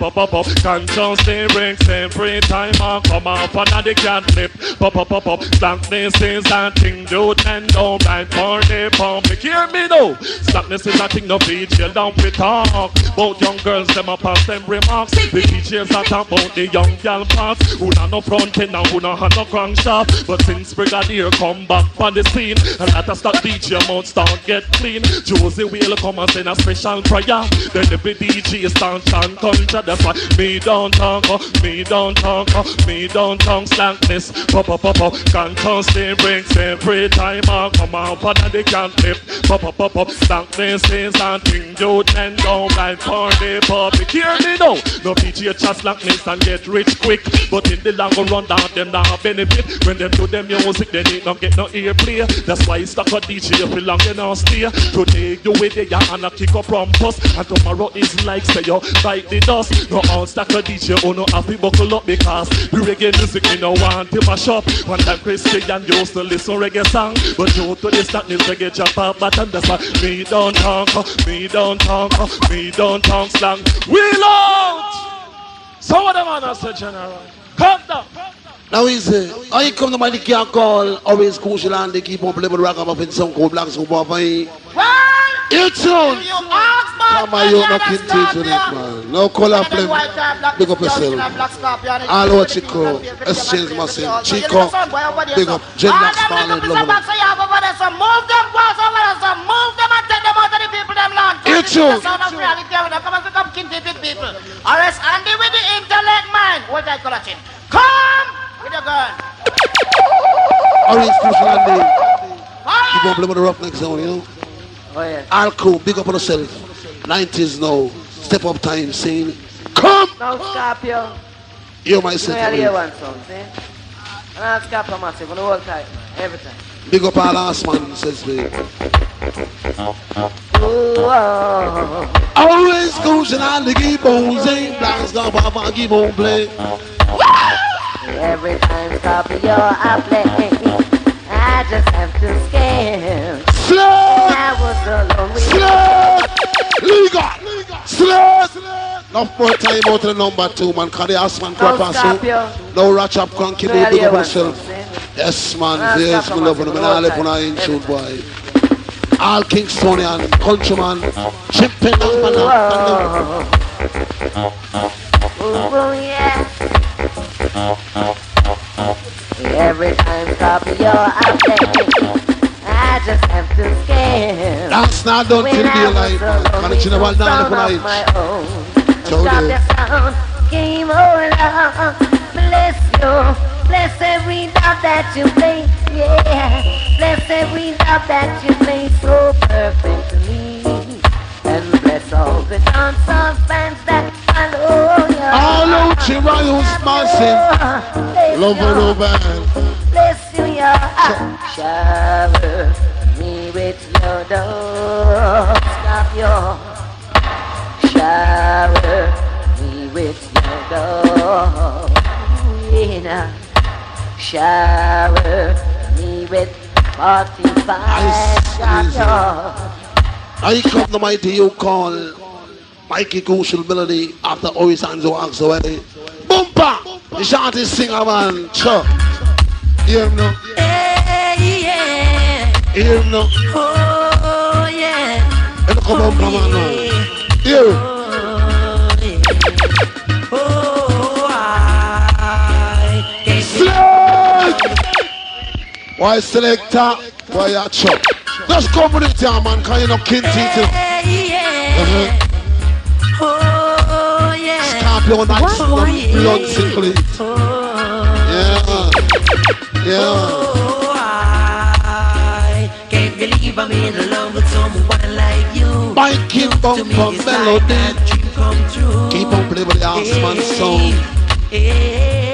Conscious lyrics every time I come up and they can't flip. Pop. Slackness is a thing, dude, and don't write for the public. Hear me now. Slackness is a thing, no beach, you don't be talk. Both young girls them a pass them remarks. The teachers always a talk about the young girl parts. Who not no front end and who not have no crankshaft. But since Brigadier come back on the scene, a lot of stock DJ mouth start get clean. Josie will come and send a special prayer. Then the big DJ start chant culture. That's why me don't talk, me don't talk, me don't talk slackness. Pop up, pop up, can't stay breaks every time I come out, but they can't lift. Pop up, pop up, slackness is something you and don't like for the public. Hear me now, no DJ chat slackness and get rich quick. But in the long run down, them now benefit. When them do them music, they need not get no earplay. That's why it's stuck a DJ feel long you know stay. Today you with the and a kick up from bus. And tomorrow is like say you bite the dust. No all stack a DJ who no happy buckle up because the reggae music me no want to mash up. One time Christian used to listen reggae song, but due to the slackness reggae jump up button. That's why me don't talk, me don't talk, me don't talk slang. Wheel out! So what am I say, General? Come down. Now is it? I come to my can't call always crucial and they keep on playing with ragamuffin some cold Black Scorpio. You tune. Come on, you're not king to it, man. No color flame. Big up yourself. All over Chico. Exchange massive. Chico. Big up. Jen Black Sparrow. Move them boys over there. Move them and take them out of the people them land. You tune. Come on, become king to it, people. Arrest Andy with the intellect mind. What I call a chin. Come with the gun. Orange crucial Andy. Keep on playing with the roughneck zone, you know. Oh, yeah. All cool, big up on yourself. 90s now, step up time scene. Come! Now Scorpio. You're my second. I hear one song, see? And I'll Scorpio massive on the whole time, every time. Big up our last man, says me. Always cruising on the keep on saying, Black Scorpio, I keep on playing. Every time Scorpio I play, I just have to scare. Slut! Legal! Slut! Enough more time out to the number 2, man. Can the ass man crap and so? No ratchet up, can't keep it big up yourself. Yes, man. Yes, me love them. And I live on our intrude, boy. All Kingstonian, countryman, chipping up and up. Oh, yeah. Every time Scorpio I play, I just have to scare. That's not done till daylight. Can you never down for night? Stop the sound, game over. Bless you, bless every dub that you play. Yeah, bless every dub that you play so perfect to me. And bless all the dancers fans that follow you. All out Chirayo's massive. Love her band. Bless you, yeah. Shower me with your love. Stop your. Shower me with your love. Yeah. Shower me with 45 shot. I come to my you call Mikey Crucial Melody after always hands walks away. Bumper! The shanty singer man. Sure. Hear him now. Yeah. Hear him now. Oh yeah. And come on now. Hear him. Oh, I Select! Why selector? Why you chop? Just come with it, yeah, man. Can you not kill teeth? Oh yeah. Scorpio on that blood simply. Yeah. Yeah. Oh, I can't believe I'm in love with someone like you. My king bump from melody. Keep on playing with the ass man song.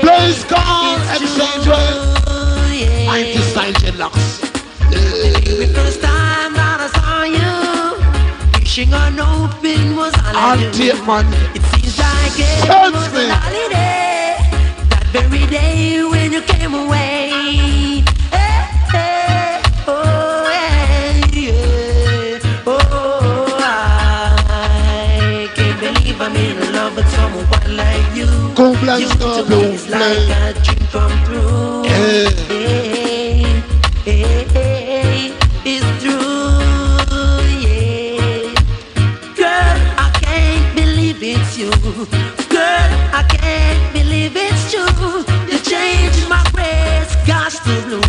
Place call, exchange way. 90 style genlocks. The first time that I saw you, wishing on open was all I do. Man. It seems like it was a holiday. That very day when you came away. Hey, hey, oh, yeah, yeah. Oh, I can't believe I'm in love with someone like you. Go Black Scorpio, it's like a dream come true. Hey, hey, hey, it's true, yeah. Girl, I can't believe it's you. Girl, I I can't believe it's true. The change in my grace, gospel blue.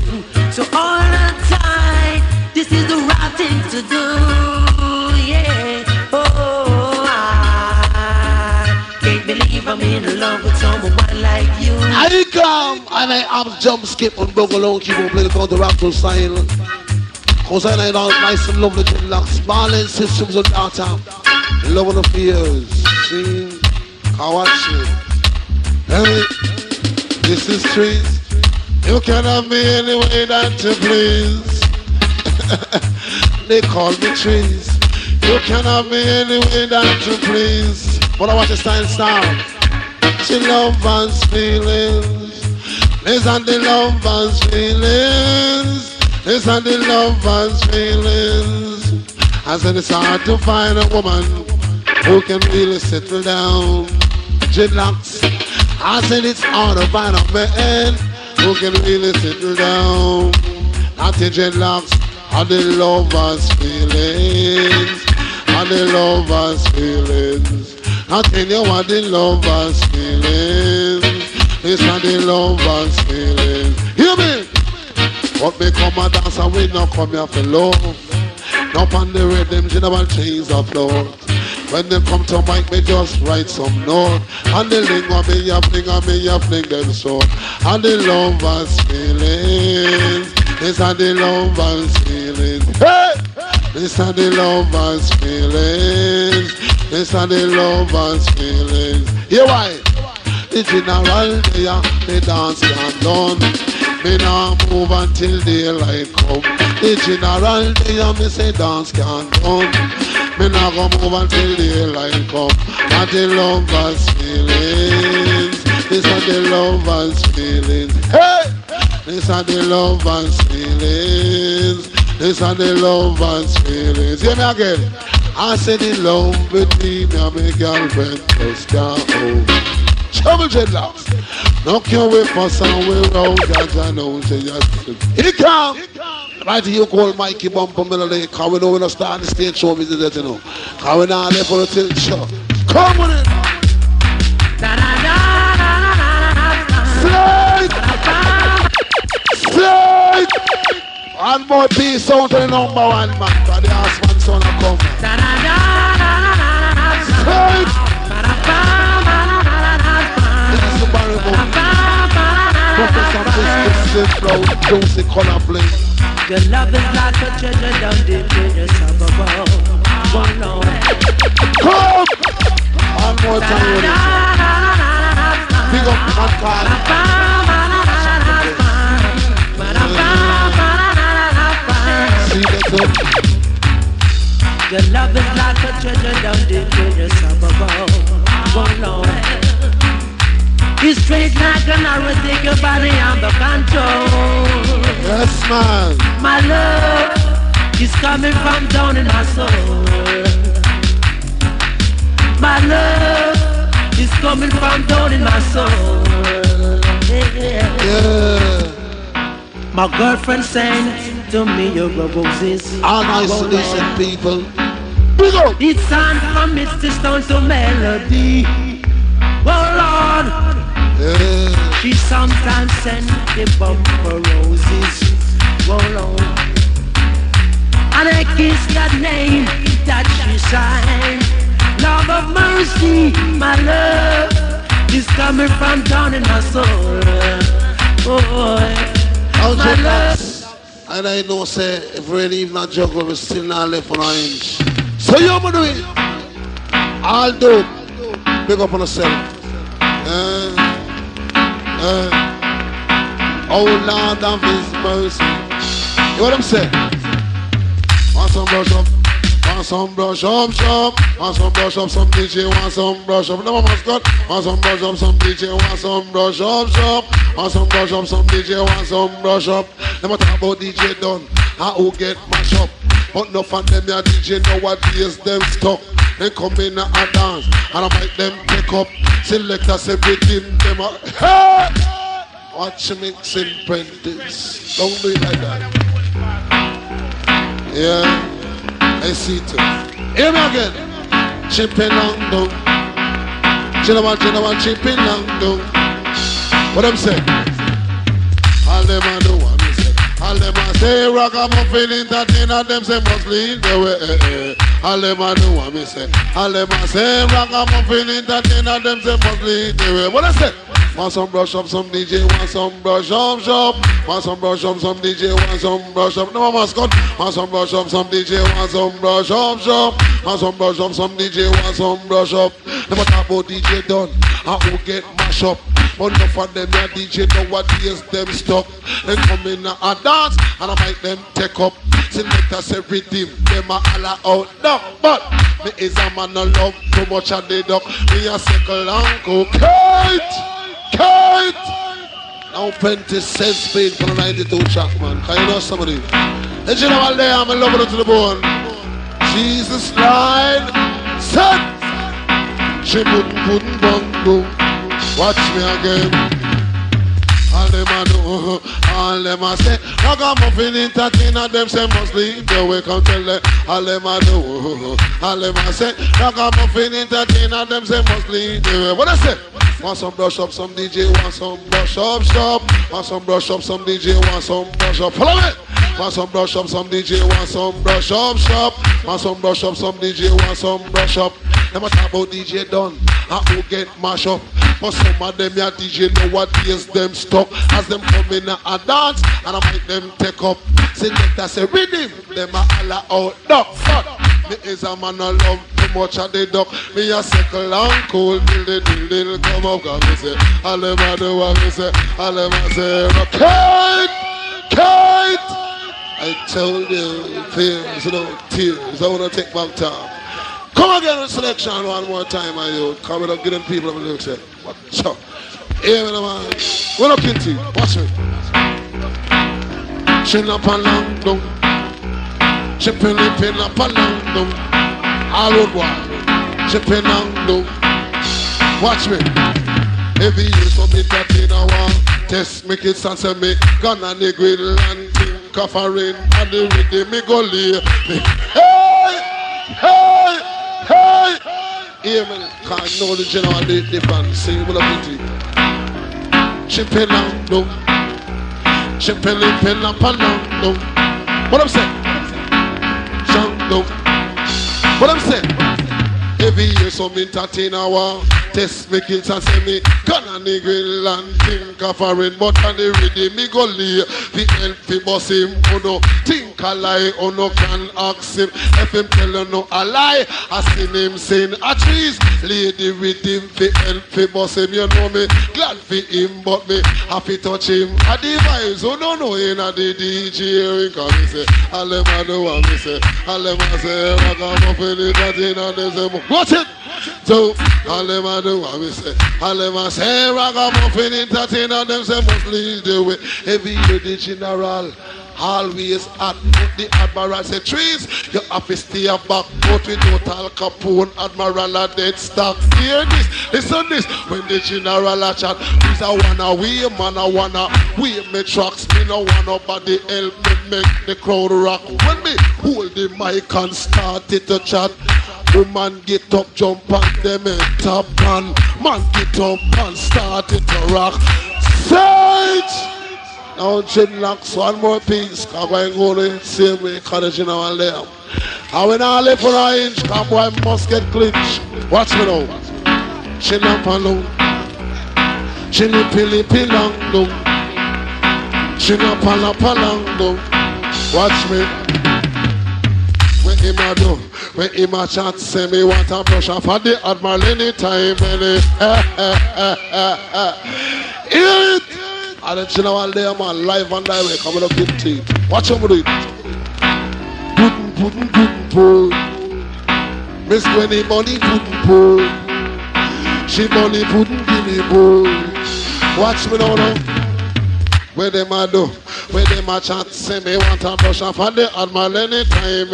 So all the time, this is the right thing to do. Yeah. Oh, I can't believe I'm in love with someone like you. I come and I am jump, skip, and go along, keep on playing the counter style. Cause I like nice and lovely dreadlocks, balance systems of data, love and affairs. See, I watch it. Hey, this is trees. You can have me any way that you please. They call me trees. You can have me any way that you please. But I watch the style star. She love us feelings. Listen the love us feelings. Listen the love us feelings. I said it's hard to find a woman who can really settle down. Dreadlocks. I said it's hard to find a man who can really settle down. Not the dreadlocks. I the love us feelings. I the love us feelings. I tell you what the love us feelings. It's not the love us feelings. Hear me? What become a dancer, we not come here for love. Not on the rhythm, general change the floor. When they come to mic, me just write some note. And the lingua, me a fling them so. And the love us feelings. It's not the love us feelings. Hey! It's not the love us feelings. It's not the love us feelings. Hear why? The general day, the dance can done. Me nah move until daylight come. The general day, me say dance can done. Me nah go move until daylight come. And the love us feelings. This are the love us feelings. Hey! This are the love us feelings. This are the love us feelings. Hear me again. I said the love between me and my girlfriend just can't hold. Trouble dreadlocks. No can we fuss and we roll. Judge I know say yes. He come. Right here you call Mikey Bumper Melody. Cause we know we don't start the stage show visit that you know. Cause we not there for the tilt show. Come on in. Slide. Slide. One more piece out to the number one man. Cause the ass man son a come. Slide. Professor Biscuit, Flow, Josie, Color Blink. Your love is like a treasure down deep in your summer world. One Lord. Come! One more time with it. Big up one card. See that up? Your love is like a treasure down deep in your summer world. One Lord. It's straight like an arrow, take your body under control. Yes, man. My love is coming from down in my soul. My love is coming from down in my soul. Yeah. My girlfriend sang to me your roses. All nice and decent people. Big up. It's sound from misty stone to melody. Oh Lord. Yeah. She sometimes send the bumper roses. Roll on. And I kiss that name that she signed. Love of mercy, my love is coming from down in my soul. Oh, my love. And I know say if we ain't even a juggle, we still not left on our inch. So you gonna do it. I'll do. Big up on yourself. Oh Lord of His mercy. You know what I'm saying? Want some brush up? Want some brush up, shop? Want some brush up, some DJ? Want some brush up? Never mascot. Want some brush up, some DJ? Want some brush up, shop? Want some brush up, some DJ? Want some brush up? Never talk about DJ done. I who get mash up. But no fan them ya DJ know what is them stuck. They come in and dance and I make them pick up. Select us everything them up. Hey! Watch mixing practice. Don't do it like that. Yeah, I see too. Here we again. Chipping on down. Gentleman, chipping down, down. What I'm saying? All them a do what me say. All them a say ragamuffin entertainer, them say must lead the way. All them a do what me say. All them a say ragamuffin entertainer, them say must lead the way. What I say? Want some brush up, some DJ, want some brush up shop. Want some brush up, some DJ, want some brush up. No mascot. Want some brush up, some DJ, want some brush up shop. Want some brush up, some DJ, want some brush up. Never talk about DJ done, I will get mash up. But enough of them, yeah, DJ nowadays them stuck. They come in a dance and I make them take up. Select us every team, them a all out duck. But me is a man of love, too much of the duck. Me a circle and go Kate! Now 20 cents speed for the 92 track, man. Can you know somebody? The general there, I'm in love with it to the bone. Jesus line, set. She wouldn't bongo. Watch me again. All them a do, all them a say. Ragamuffin entertainer, them say must leave the way. Come tell them. All them a do, all them a say. Ragamuffin entertainer, them say must leave the way. What I say? Want some brush up, some DJ, want some brush up shop. Want some brush up, some DJ, want some brush up. Follow me. Want some brush up, some DJ, want some brush up shop. Want some brush up, some DJ, want some brush up. Never talk about DJ done, I will get mash up. But some of them ya DJ nowadays them stuck. As them come in a dance and I make them take up. Select us a rhythm, them a all out duck. Me is a man of love, too much of the duck. Me a circle and cool, diddle, come up, cause me say, all them a do what me say, all them a say, Kate! I told you, fears, no tears, I wanna take back time. Come again with selection one more time, man, you. Come with getting people up and look, say, watch out. Hey, man, we're not kinty, watch me. Chin up and long, down. Chipping up and down. All road boy. Chipping down. Watch me. Every year something that in a one. Test me kids and say me gonna the grill and think of a rain. And the rhythm me go lay. Hey! Here man, can't know the general the band. Sing with a pity. Chipping down. Chipping up and down. What I'm saying? What I'm saying? Every year some entertainer want test me kids and say me gonna nigga and think of a rain. But on the rhythm me go lay. The help boss him, oh no, think a lie, oh no can ask him. If him tell you no a lie, I seen him saying a trees. Lady with him, the help boss him, you know me, glad for him, but me happy touch him. A device, oh no, in a the DJ, cause me say, all them a do what me say, all them a say, ragamuffin it that in and they say, watch it! So, all them a do what me say, all them a say, ragamuffin it that in and them say, must lead the way. Every year the general always at the admiral say trees. You have to stay back, but with total Capone admiral a dead stock. Hear this, listen this. When the general a chat, this a wanna we man a wanna we me tracks. Me no want nobody help me make the crowd rock. When me hold the mic and start it to chat, woman get up, jump on them and top gun. Man get up and start it to rock. Sage! Now dreadlocks, one more piece, cause I go the same way, cause the general there. And when I live for an inch, come boy must get clinch. Watch me now. Chin up and down. Chinny pilly pillang down. Chin up and down. Watch me. When him a do, when him a chat, say me want a brush off of the admiral anytime, Hear it! And the general there, man, live and direct, coming up in teeth. Watch him do it. Pudding, Miss Gwenny money, pudding, She money, pudding, guinea, Watch me now. Where them a do, where them a chat, say me want a brush off of the admiral anytime,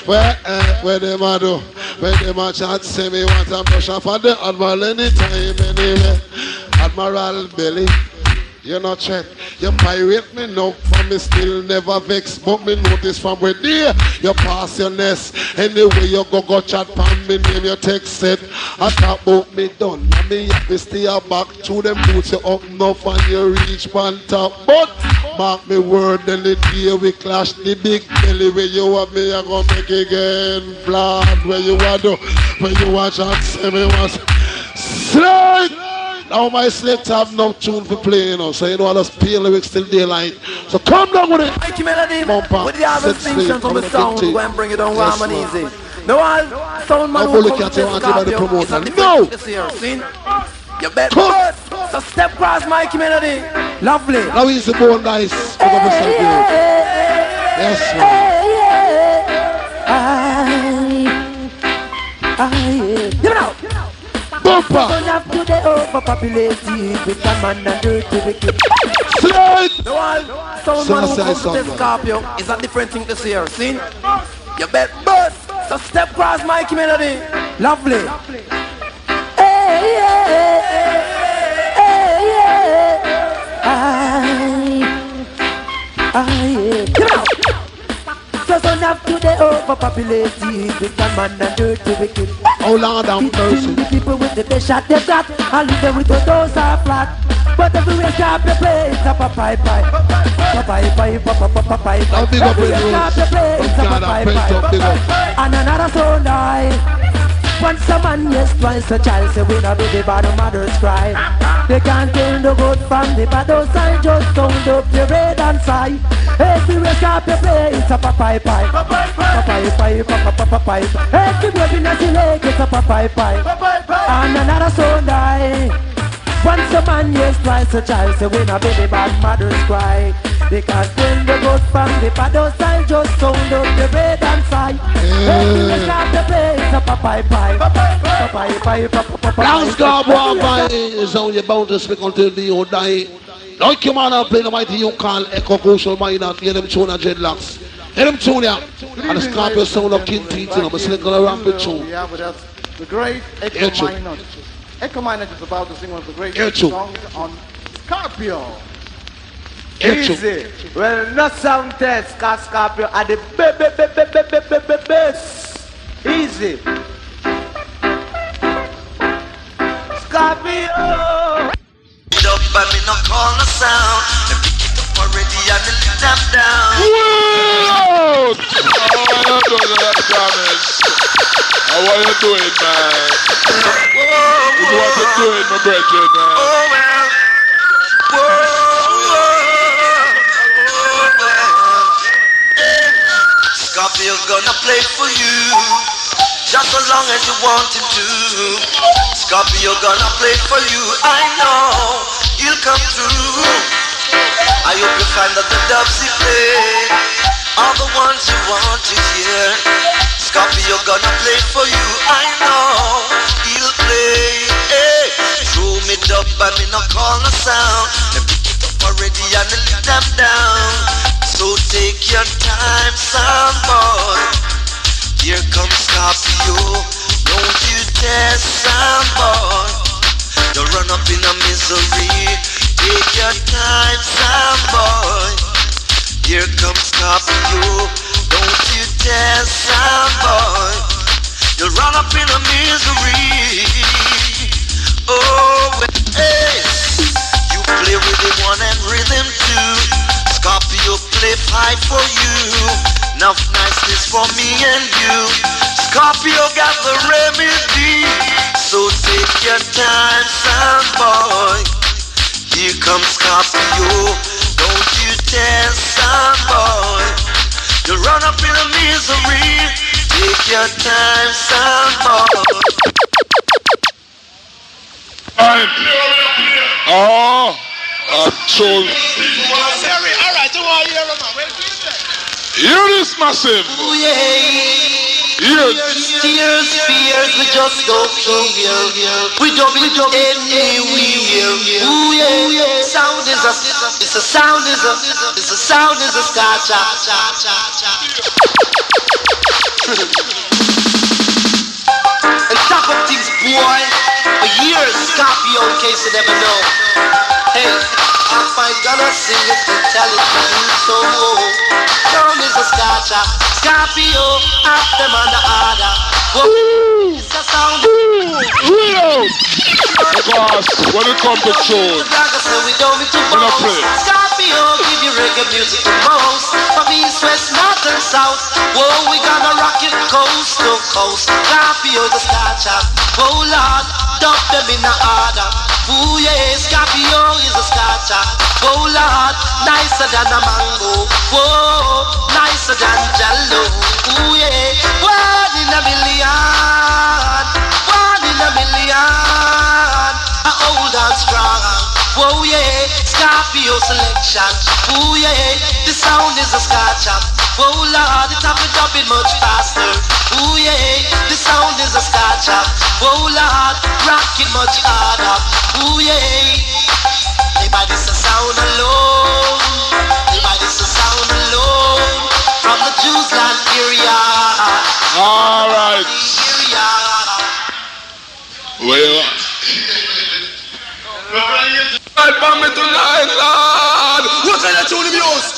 Where them a do, where them a chat, say me want a brush off of the admiral anytime, anyway. Admiral Belly. You're not check. You pirate me now, but me still never vex. But me notice from where there, you pass your nest. Anyway, you go chat pan me name, your text said. I talk about me done, and me happy stay back. To them boots you up enough and you reach pan top. But, mark me word, then the day we clash the big belly where you want me, I gonna make again. Blood, where you want to, where you watch and say me was slide. Now my selector have no tune for playing, you know, so you know all those pale lyrics till daylight. So come down with it. Mikey Melody, Bumper, with the other distinction from the sound, go and bring it down warm and easy. No, all sound man who comes to the Scorpio is a different this year, see? You bet first, so step cross Mikey Melody. Lovely. Now he's the bone nice. Yes, man. Give it out. Bumper. To the overpopulated with a man and dirty wicked. Slide. The one sound man who comes to the Scorpio is a different thing this year, see? You bet burst. So step cross Mikey Melody. Lovely. Give it out. So son of to the overpopulated with a man and dirty wicked. Oh Lord have mercy. The people with the best shot they got, and leave them with the doors are flat. But everywhere stop the play, it's up a pipe. I'll big up with you. And another sound die. Once a man, yes, twice a child. Say we not do the bad mother's cry. They can't tell the good from the bad side. Just sound up the red and sigh. Everywhere stop the play, it's up a pipe. Every baby not in leg, it's up a pipe. And another sound die. Once a man, yes, twice a child. Say we not do the bad mother's cry. They can't tell the good from the bad side. Just sound up the red and sigh. Everywhere stop the play, it's up a pipe. Black Scorpio is on your bound to speak until the old die. Like your man play the mighty you call Echo Crucial Mind and hear them tune and dreadlocks. Hear them tune ya. And the Scorpio sound of King Pete, you know, but still gonna ramp it tune. Yeah, but that's the great Echo Minot. Echo Minot is about to sing one of the greatest songs on Scorpio. Easy. Well, not sound test, cause Scorpio are the best. Easy. Scorpio. Up by me no call no sound. They pick it up already and they let them down. Whoa! How you doing that damage? How are you doing, man? This is what you're doing, my brethren, man. Oh well. Scorpio gonna play for you, just as long as you want him to. Scorpio gonna play for you, I know he'll come through. I hope you find that the dubs he play are the ones you want to hear. Scorpio gonna play for you, I know he'll play. Hey, show me dub and me no call no sound. They pick it up already and they let them down. So take your time, son boy. Here comes Scorpio. Don't you dare, son boy. Don't run up in a misery. Take your time, son boy. Here comes Scorpio. Don't you dare, son boy. You'll run up in a misery. Oh, hey. You play with the one and rhythm too. Scorpio play fight for you. Enough niceness for me and you. Scorpio got the remedy. So take your time, son boy. Here comes Scorpio. Don't you dare, son boy. You run up in a misery. Take your time, son boy. Alright, hear this massive. Ooh, yeah. Yes. Tears, fears, we just go through here. We don't anywhere. Ooh, yeah. Sound is a sound is a star. And top of things, boy. For years, Scorpio, in case you never know. Hey. If I gonna sing it, then tell it to you so. Sound is a Scotcha, Scorpio, have them on the order. Whoa, it's a sound. Because when it comes to tune, we don't need to boast. Scorpio, give you reggae music the most. From east, west, north and south. Whoa, we gonna rock it coast to coast. Scorpio, the Scotcha. Oh Lord, dump them in the order. Ooh yeah, Scorpio is a Scotcha. Oh Lord, nicer than a mango. Whoa, nicer than Jello. Ooh yeah, 1 in a million. 1 in a million. A old and strong. Whoa yeah, Scorpio selection. Ooh yeah, the sound is a Scotcha. Oh Lord, it have to drop it much faster. Ooh yeah, the sound is a Scotcha. Oh Lord, rock it much harder. Ooh yeah, everybody's a sound alone. Everybody's a sound alone. From the Jews land area. All right. Well. Right for me tonight, Lord. What kind of tune him use?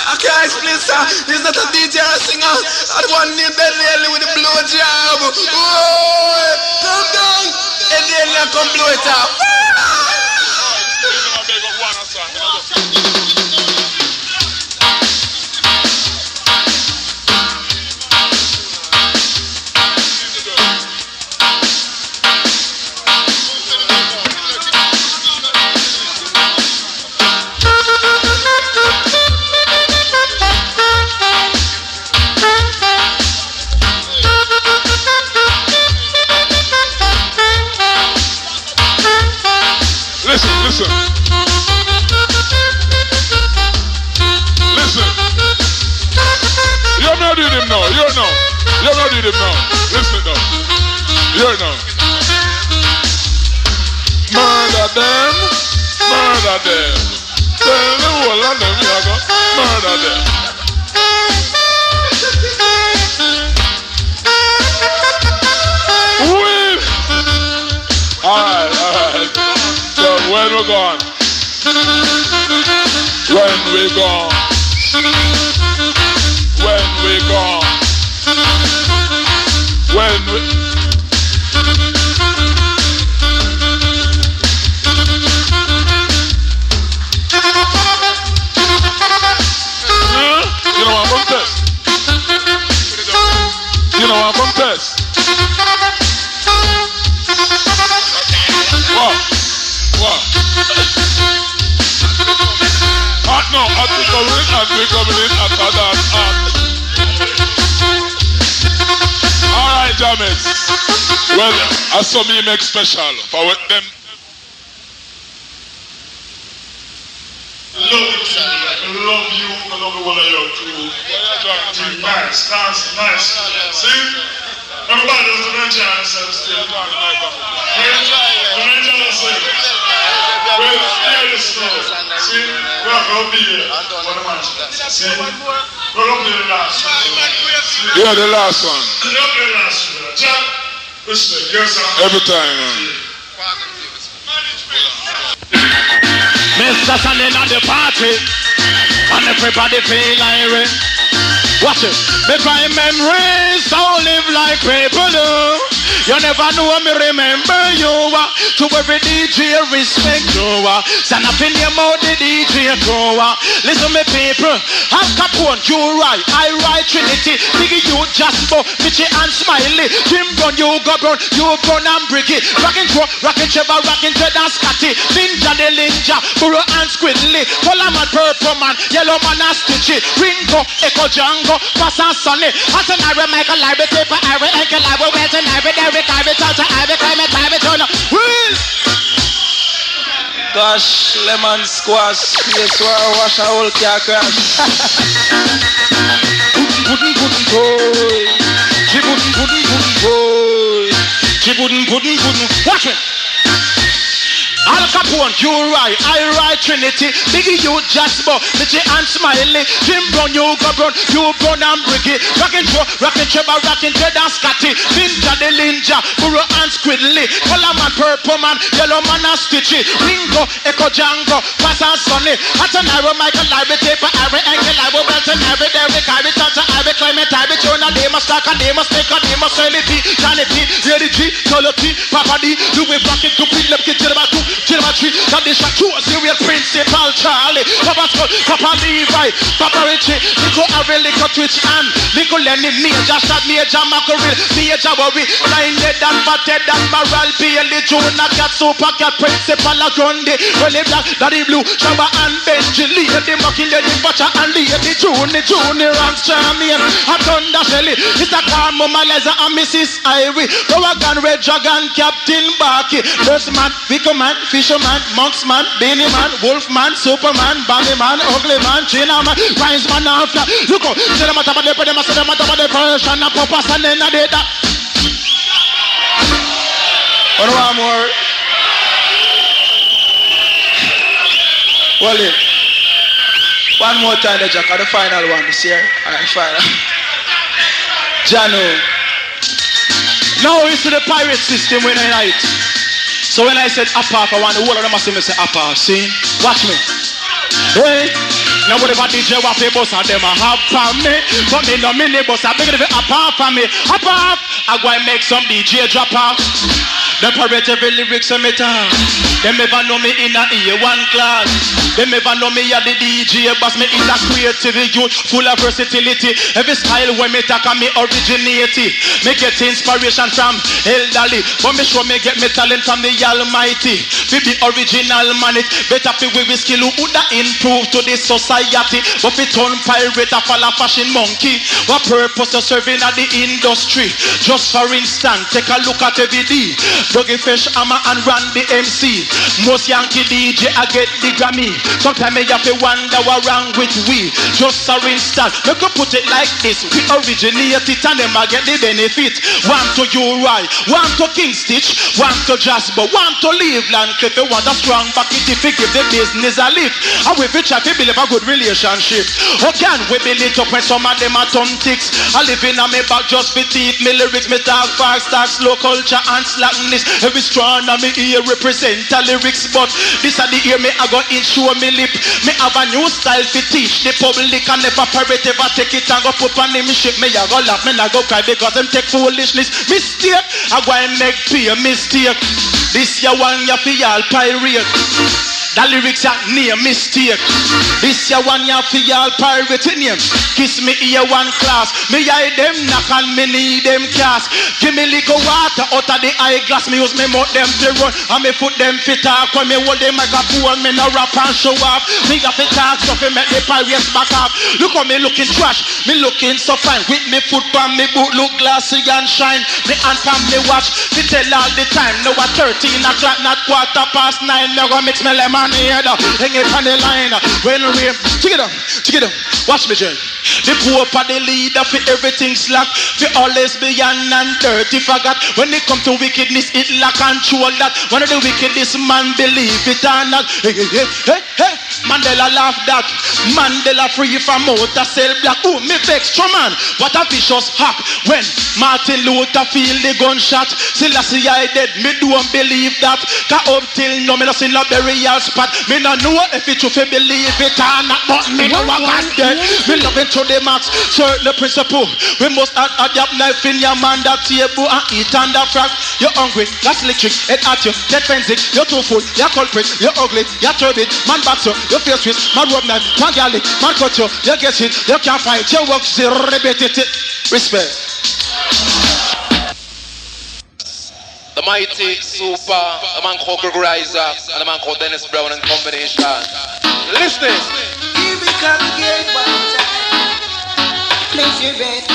I can't explain, sir. He's not a DJ or a singer. I want him dead lately with the blow job. Oh, come down. And then come blow it up. Listen. You're not doing him now. You're not doing him now. Listen now. You're now. Murder them. Tell the whole of them you're going to murder them. Alright. So when we're gone. You know I'm from test. What? No, I'll be coming in after that. Alright, Jammys. Well, I saw me make special for what them. Love you, I love the one of you too. Nice. See? Everybody was to enjoy themselves still. To enjoy themselves. Well, hear this story. See? We're going to be here for the match. See? We're going to be the last one. Yeah, the last one. Jack, respect. Yes, sir. Every time, man. Mr. Sunday at the party, and everybody feel irate. Watch it. Make my memories don't live like people do. You never know me remember you. To every DJ respect you. Stand up in your mouth the DJ go. Listen me people, Al Capone, you right, I right Trinity. Biggie you Jasper, Mitchie and Smiley. Jim Brown, you go Brown, you Brown and Bricky. Rockin' Trevor, rockin' Jed and Scotty. Ninja the Ninja, Burrow and Squidly. Color man, Purple man, Yellow man and Stitchy. Ringo, Echo Django, Pass and Sonny. Hot and Irie, Michael Irie, Paper Irie, Enkel Irie, Wet and Irie, Derek Irie, Tata Irie, Climate Irie, Turner. Gosh, lemon squash, yes, wash a whole car crash. Pudding boy. She pudding boy. She pudding. Watch it. Al Capone Capone, you right, I right Trinity. Biggie, you Jasper, Mitchie and Smiley. Jim Brown, you go Brown, you Brown and Briggy. Rockin' Joe, rockin' Trevor, rockin' Ted and Scotty. Ninja the Ninja, Burro and Squidly. Color man, purple man, yellow man and Stitchy. Ringo, Echo Django, Pass and Sonny. Hot and Iron, Michael, Larry, Taper, Iron, Angle, Iron, Belton, Iron, Derrick, Iron, Tata, Iron, Clement, Iron, Jonah, Dema, Stark, Dema, Sticker, Dema, Sally P, Johnny P, Lady G, Tolo T, Papa D, Louis Rocket, Cupid, Lepkin, Tilma 2, Tilma 3, Tradition 2, Serial Principal, Charlie, Papa Scott, Papa Levi, Papa Richie, Nico Avril, Nico Twitch, and Nico Lenny, Major Shot, Major Mackerel, Major Worry, Line Dead and Fathead and Moral, Bailey, Jonah, Cat, Super Cat, Principal, Grundy, Willie Black, Daddy Blue, Shabba and Benji, Lady Mucky, Lady Butcher, and Lady Junior, and Charmian, and Thunder Shelly, Mr. Carmo, Maleza, and Mrs. Irie, Rowan, Red Dragon, Captain Barky, Nurseman, Wickerman, Fisherman, Monksman, Beanie Man, Wolfman, Superman, Bammy Man, Ugly Man, China Man, Rhymes Man, After, look out, tell them about the Pedema, tell them about the Persian, and Papa, and then I did that. One more. Well, one more time, Jack, the final one this year. Alright, final. Jano. Now it's the pirate system when I night. So when I said apart, I want the whole of them must say apart. See? Watch me. Hey. Now whatever DJ want to boss and them a have for me. But me no mini boss, I beg it apart for me. Apart, I go and make some DJ drop off. Them parrot every lyrics on me talk. Them never know me in a A1 class. Them never know me at the DJ boss. Me in a creative youth full of versatility. Every style when me talk and me originate. Me get inspiration from elderly, but me sure me get me talent from the Almighty. Fi be original man, it better fi we skill who woulda improve to this society. But fi turn pirate a follow fashion monkey. What purpose to serving at the industry? Just for instance, take a look at every day. Dougie Fresh, Hammer and Randy MC. Most Yankee DJ I get the Grammy. Sometimes I have to wonder what wrong with we. Just for instance, we could put it like this. We originate it and them I get the benefit. One to you right, one to King Stitch, one to Jasper, one to Cleveland Cliff. You want a strong bucket if you give the business a lift. And we try to build a good relationship. How can we build it up when some of them are tontics? I live in a me back just for teeth, me lyrics, me talk fast, talk slow culture and slackness. Every strong and me ear represent a lyrics, but this are the ear me I go in show me lip. Me have a new style to teach the public and never pirate ever take it and go put on the ship. Me I go laugh, me I go cry because them take foolishness. Mistake, I go and make pay mistake. This year one you feel all pirate. The lyrics are near mistake. This year one you feel all pirate name. Kiss me ear one class. Me eye them knock and me need them cast. Give me little water out of the eyeglass. Me use me mouth them to run and me foot them fit talk. When me hold them microphone, me no rap and show off. Me got to talk so fi make the pirates back up. Look how me looking trash. Me looking so fine. With me foot pan me boot look glassy and shine. Me hand pan me watch. Me tell all the time. Now at 13 o'clock, not 9:15. Me go mix me lemon. Hang it on the line. When we check it up. Watch me, Jen. The Pope are the leader for everything slack. For all lesbian and dirty forgot. When it come to wickedness, it lack control that. One of the wickedest man believe it or not. Hey. Mandela laugh that. Mandela free from motor cell black. Oh, me extra man. What a vicious hack. When Martin Luther feel the gunshot. Selassie I dead. Me don't believe that. Cause up till now me no see no burial spot. Me no know if it you believe it or not. But me know what God dead. Me love it to the max. Certain principle. We must adapt knife in your man that table and eat under frack. You're hungry. That's electric. It at you. Get fencing. You're too full. You're culprit. You're ugly. You're turbid. Man box you. You face with man rope knife, man garlic, man cut you get it, you can't fight, you work zero, repetitive. Respect. The mighty super, a man called Greg Isaac and a man called Dennis Brown in combination. Listen. Here we come again one time. Place your bet.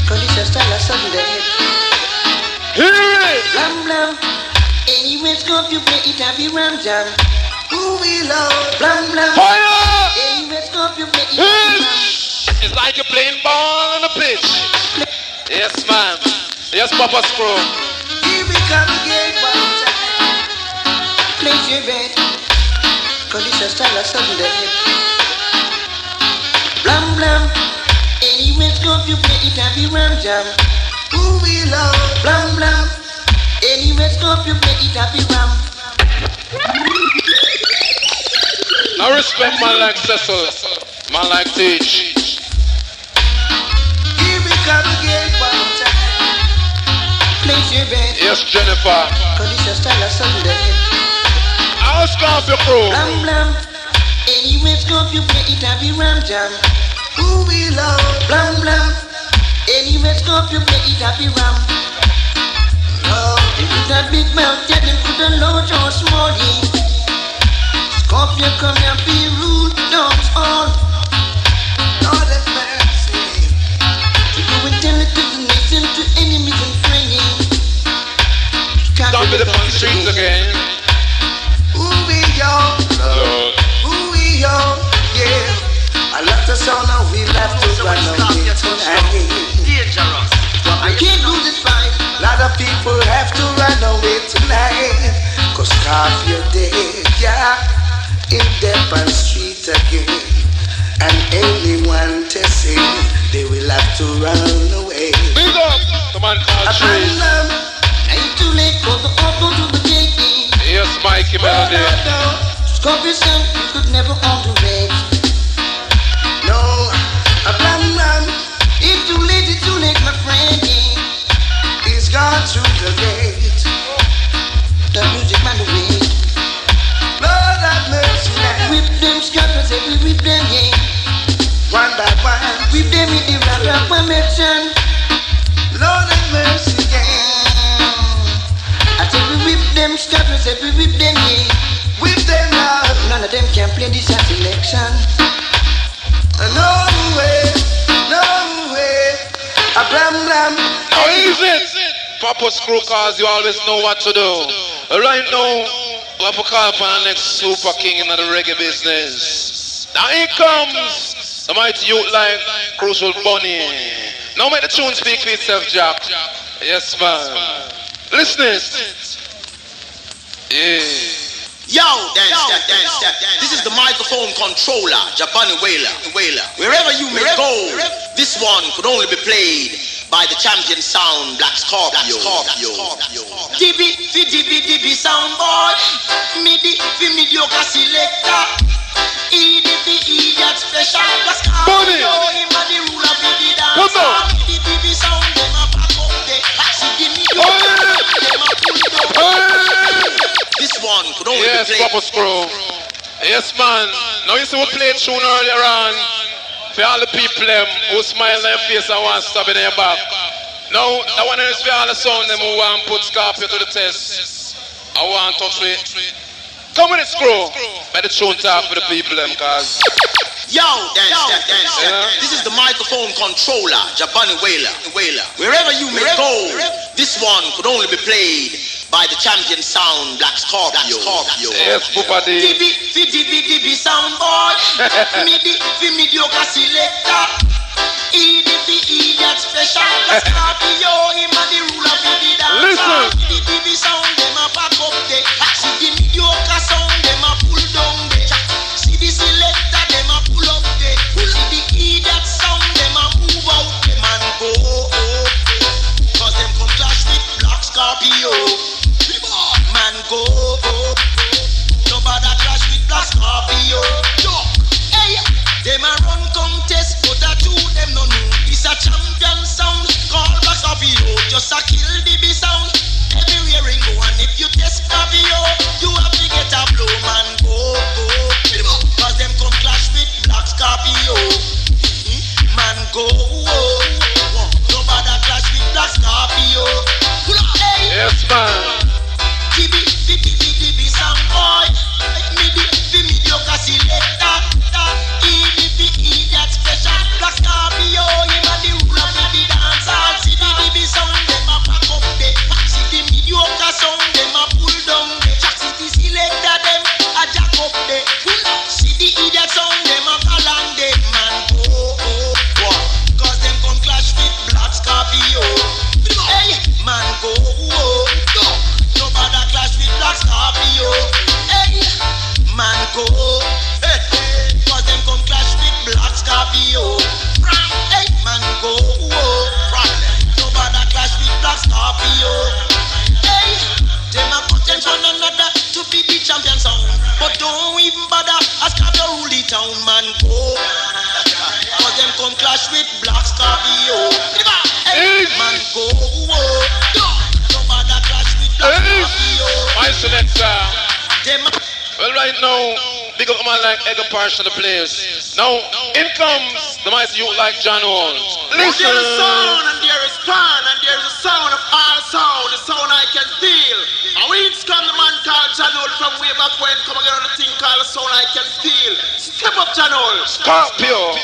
Cause it's a style of Sunday. Hear it! Blam blam. Anyway, Scorpio play it have you ram jam. Who we love, blam blam. Fire! Anyway, Scorpio play it have you ram. It's like you're playing ball on the pitch. Yes, ma'am. Yes, Papa Screw. Here we come again one time. place your bet. Cause it's a style of sudden death. Blam blam. Anyway, Scorpio play it and be ram jam. Who we love? Blam blam. Anyway, Scorpio play it and be ram. I respect man like Cecil, man like Teach. Here we come again one time. Place your bet. Yes, Jennifer. Cause it's a style of sudden death. I'll Scorpio crew. Blam blam. Anyway, Scorpio play it and be ram jam. Who we love? Blam blam. Anyway, Scorpio play it and be ram. Oh, if it's a big mouth, tell them put a large or small in. Scorpio come and be rude, don't all. Lord have mercy. To go and tell it to the nation, to enemies and friends. Don't be the fun streets again. Who we are? Who we are? Yeah. I love the sound and we left to run away tonight. Dangerous. I can't lose this fight. A lot of people have to run away tonight. Cause Scorpio dead, yeah. In Depot Street again. And anyone to see, they will have to run away. Big up! The man called Trees. Ain't too late for the auto to the gate. Yes, Mikey Melody. Scorpio said you could never underrate. No, a blam blam. It's too late, my friend. He's gone through the gate. The music man the way. Lord have mercy now. Whip them scoffers, we whip them, yeah. One by one, whip them in the rap permission. Lord have mercy, yeah. I said we whip them scoffers, we whip them, yeah. Whip them out. None of them can play this election. No way, no way. A blam blam. How is it? Purpose crew, cause you always know what to do. Right now, we have to call for the next super king in the reggae business. Now here comes the mighty youth like Crucial Bunny. Now make the tune speak for itself, Jack. Yes, man. Listen. Yeah. Yo, dance step. This is the microphone controller, Jabani Wailer. Wherever you may go, this one could only be played by the champion sound, Black Scorpio. DB sound boy. Midi mediocre selector. EDP that special. Black Scorpio, him a the ruler of the dance. DB sound, them a back up there. See the mediocre, them a pull down. This one could only be played. Yes, Papa Screw. Yes, man. Now you see we played tune earlier on. For all the people who smile on their face and want to stab in their back. Now, that one is for all the sound them who want to put Scorpio to the test. I want to touch it. Come with it, Screw. Let the tune talk for the people cause... Yo, dance step. This is the microphone controller, Jabani Wailer. Wherever you may go, this one could only be played by the champion sound, Black Scorpio. Yes, Papa D. DB sound boy. Midi mediocre selector. EDP that special. Black Scorpio, him a the ruler of the dance. Listen. DB sound, them a back up there. See the mediocre sound, them a pull down there. See the selector, them a pull up there. See the idiot sound, them a move out them and go. Cause them come clash with Black Scorpio. Man go. Nobody clash with Black Scorpio. Hey, them a run contest, but a two them no know. It's a champion sound called Black Scorpio. Just a kill the sound. Everywhere you go, and if you test Scorpio, you have to sound man go. Cause them come clash with Black Scorpio. Hey, man go. Nobody clash with Black Scorpio. My selector. Well, right now, big up man like Edgar Parsh and the players. Now, in comes the mighty youth like John Holmes. Listen. There is sound and there is pan and there is a sound of all sound. The sound I can feel. And we come the man called John Holmes from way back when. Come again on the thing called the sound I can feel. Step up, John Holmes. Scorpio.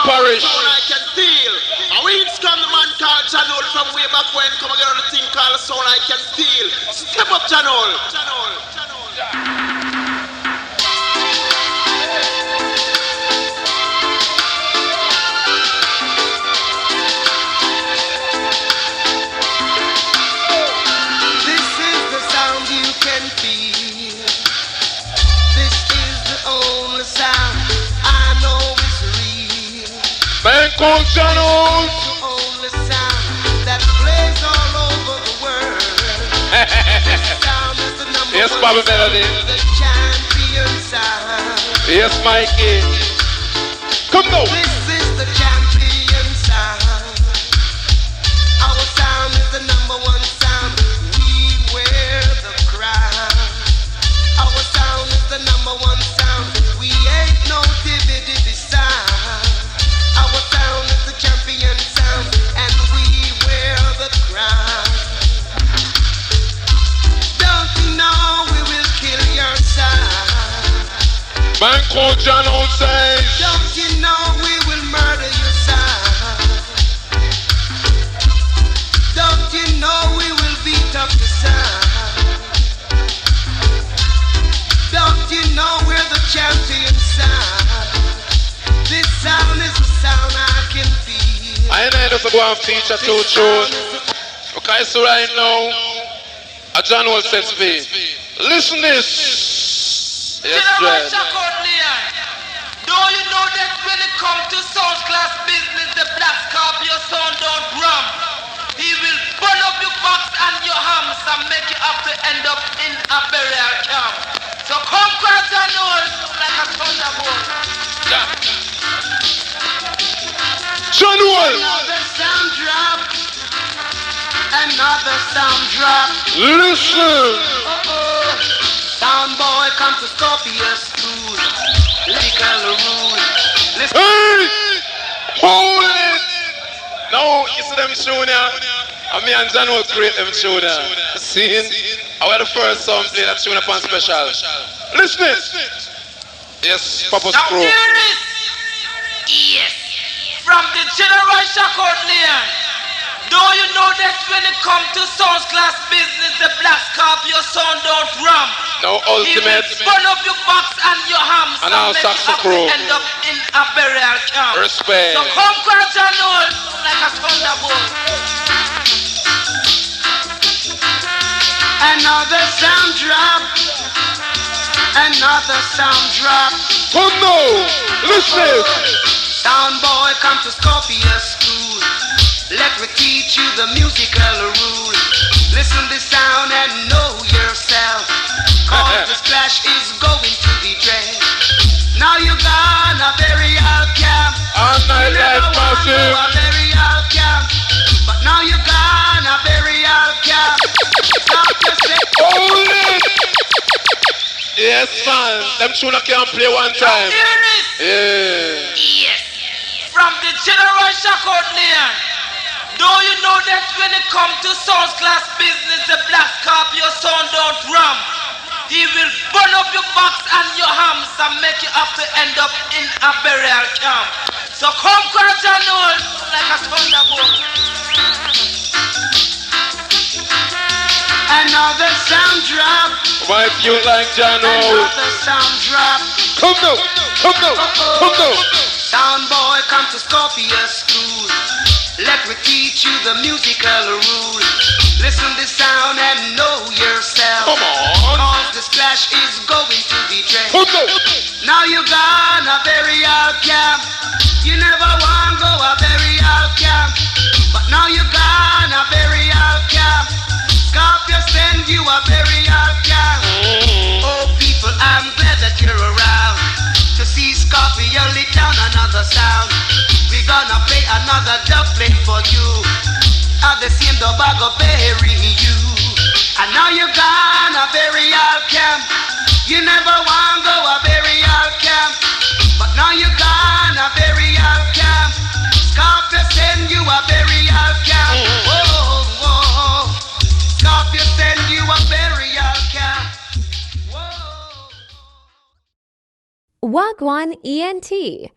Parish. I can feel. And we come the man called John Holmes from way back when. Come again on the thing called the sound I can feel. Step up, John Holmes. This is the sound you can feel. This is the only sound I know. Man called John Holmes. The only sound that plays all over the world. Sound is the number yes, one Bobby sound, Melody. the champion sound. Yes, Mikey. Come now. This is the champion sound. Our sound is the number one sound. We wear the crown. Our sound is the number one sound. We ain't no dividend sound. Our sound is the champion sound, and we wear the crown. Don't you know we will kill your sound? Man called John Holmes says. Don't you know we will murder your sound? Don't you know we will beat up the sound? Don't you know we're the champion sound? This sound is the sound I can feel. I know just go and feature two tunes. Okay, so right now, a John Holmes says me. Listen this. Yes, Dread. Don't you know that when it comes to sound class business, the Black Scorpio sound don't rum. He will burn up your box and your hams and make you have to end up in a burial camp. So come crack John Holmes like a thunderbolt. Yeah. John Holmes. Another sound drop. Another sound drop. Listen. Sound boy come to Scorpio's school. Lyrical rule. Listen. Hey! Hold it! Now, you see them tune here? And me and John will create them tune here. See? I was the first song play that tune upon special. Listen it! Yes, Papa's now crew. Now hear this! Yes! From the General Shackout Leon. Don't you know that when it comes to sound class business, the Black Scorpio sound don't rum? No ultimate. He will burn up your box and your hams and our saxo crew. End up in a burial camp. Respect. So come crash and hold like a thunderbolt. Another sound drop. Another sound drop. Oh no! Listen! Sound boy come to Scorpio school. Let me teach you the musical rule. Listen to sound and know yourself. Cause this clash is going to be dread. Now you gonna bury our camp. All night life massive. A burial camp. But now you gonna bury our camp. Hold it! Yes, man. Them tuna can't play one time. Yeah. Yes. From the General Shackout Leon. Don't you know that when it comes to sound class business, the Black Scorpio sound don't rum? He will burn up your box and your hams and make you have to end up in a burial camp. So come crash and hold like a thunderbolt. Another sound drop. Why if you like John Holmes? Another sound drop. Come now, come now, come now. Sound boy come to Scorpio school. Let me teach you the musical rule. Listen the sound and know yourself. Come on. Cause the splash is going to be drenched. Now you gonna burial camp. You never want go a burial camp. But now you gonna burial camp. Scorpio send you a burial camp. Oh people, I'm glad that you're around to see Scorpio lay down another sound. We're gonna play another doublet for you. At the same dub I go bury you. And now you gonna burial camp. You never want go a burial camp. But now you gonna burial camp. Scorpio send you a burial camp. Whoa, whoa. Scorpio send you a burial camp. Wagwan ENT.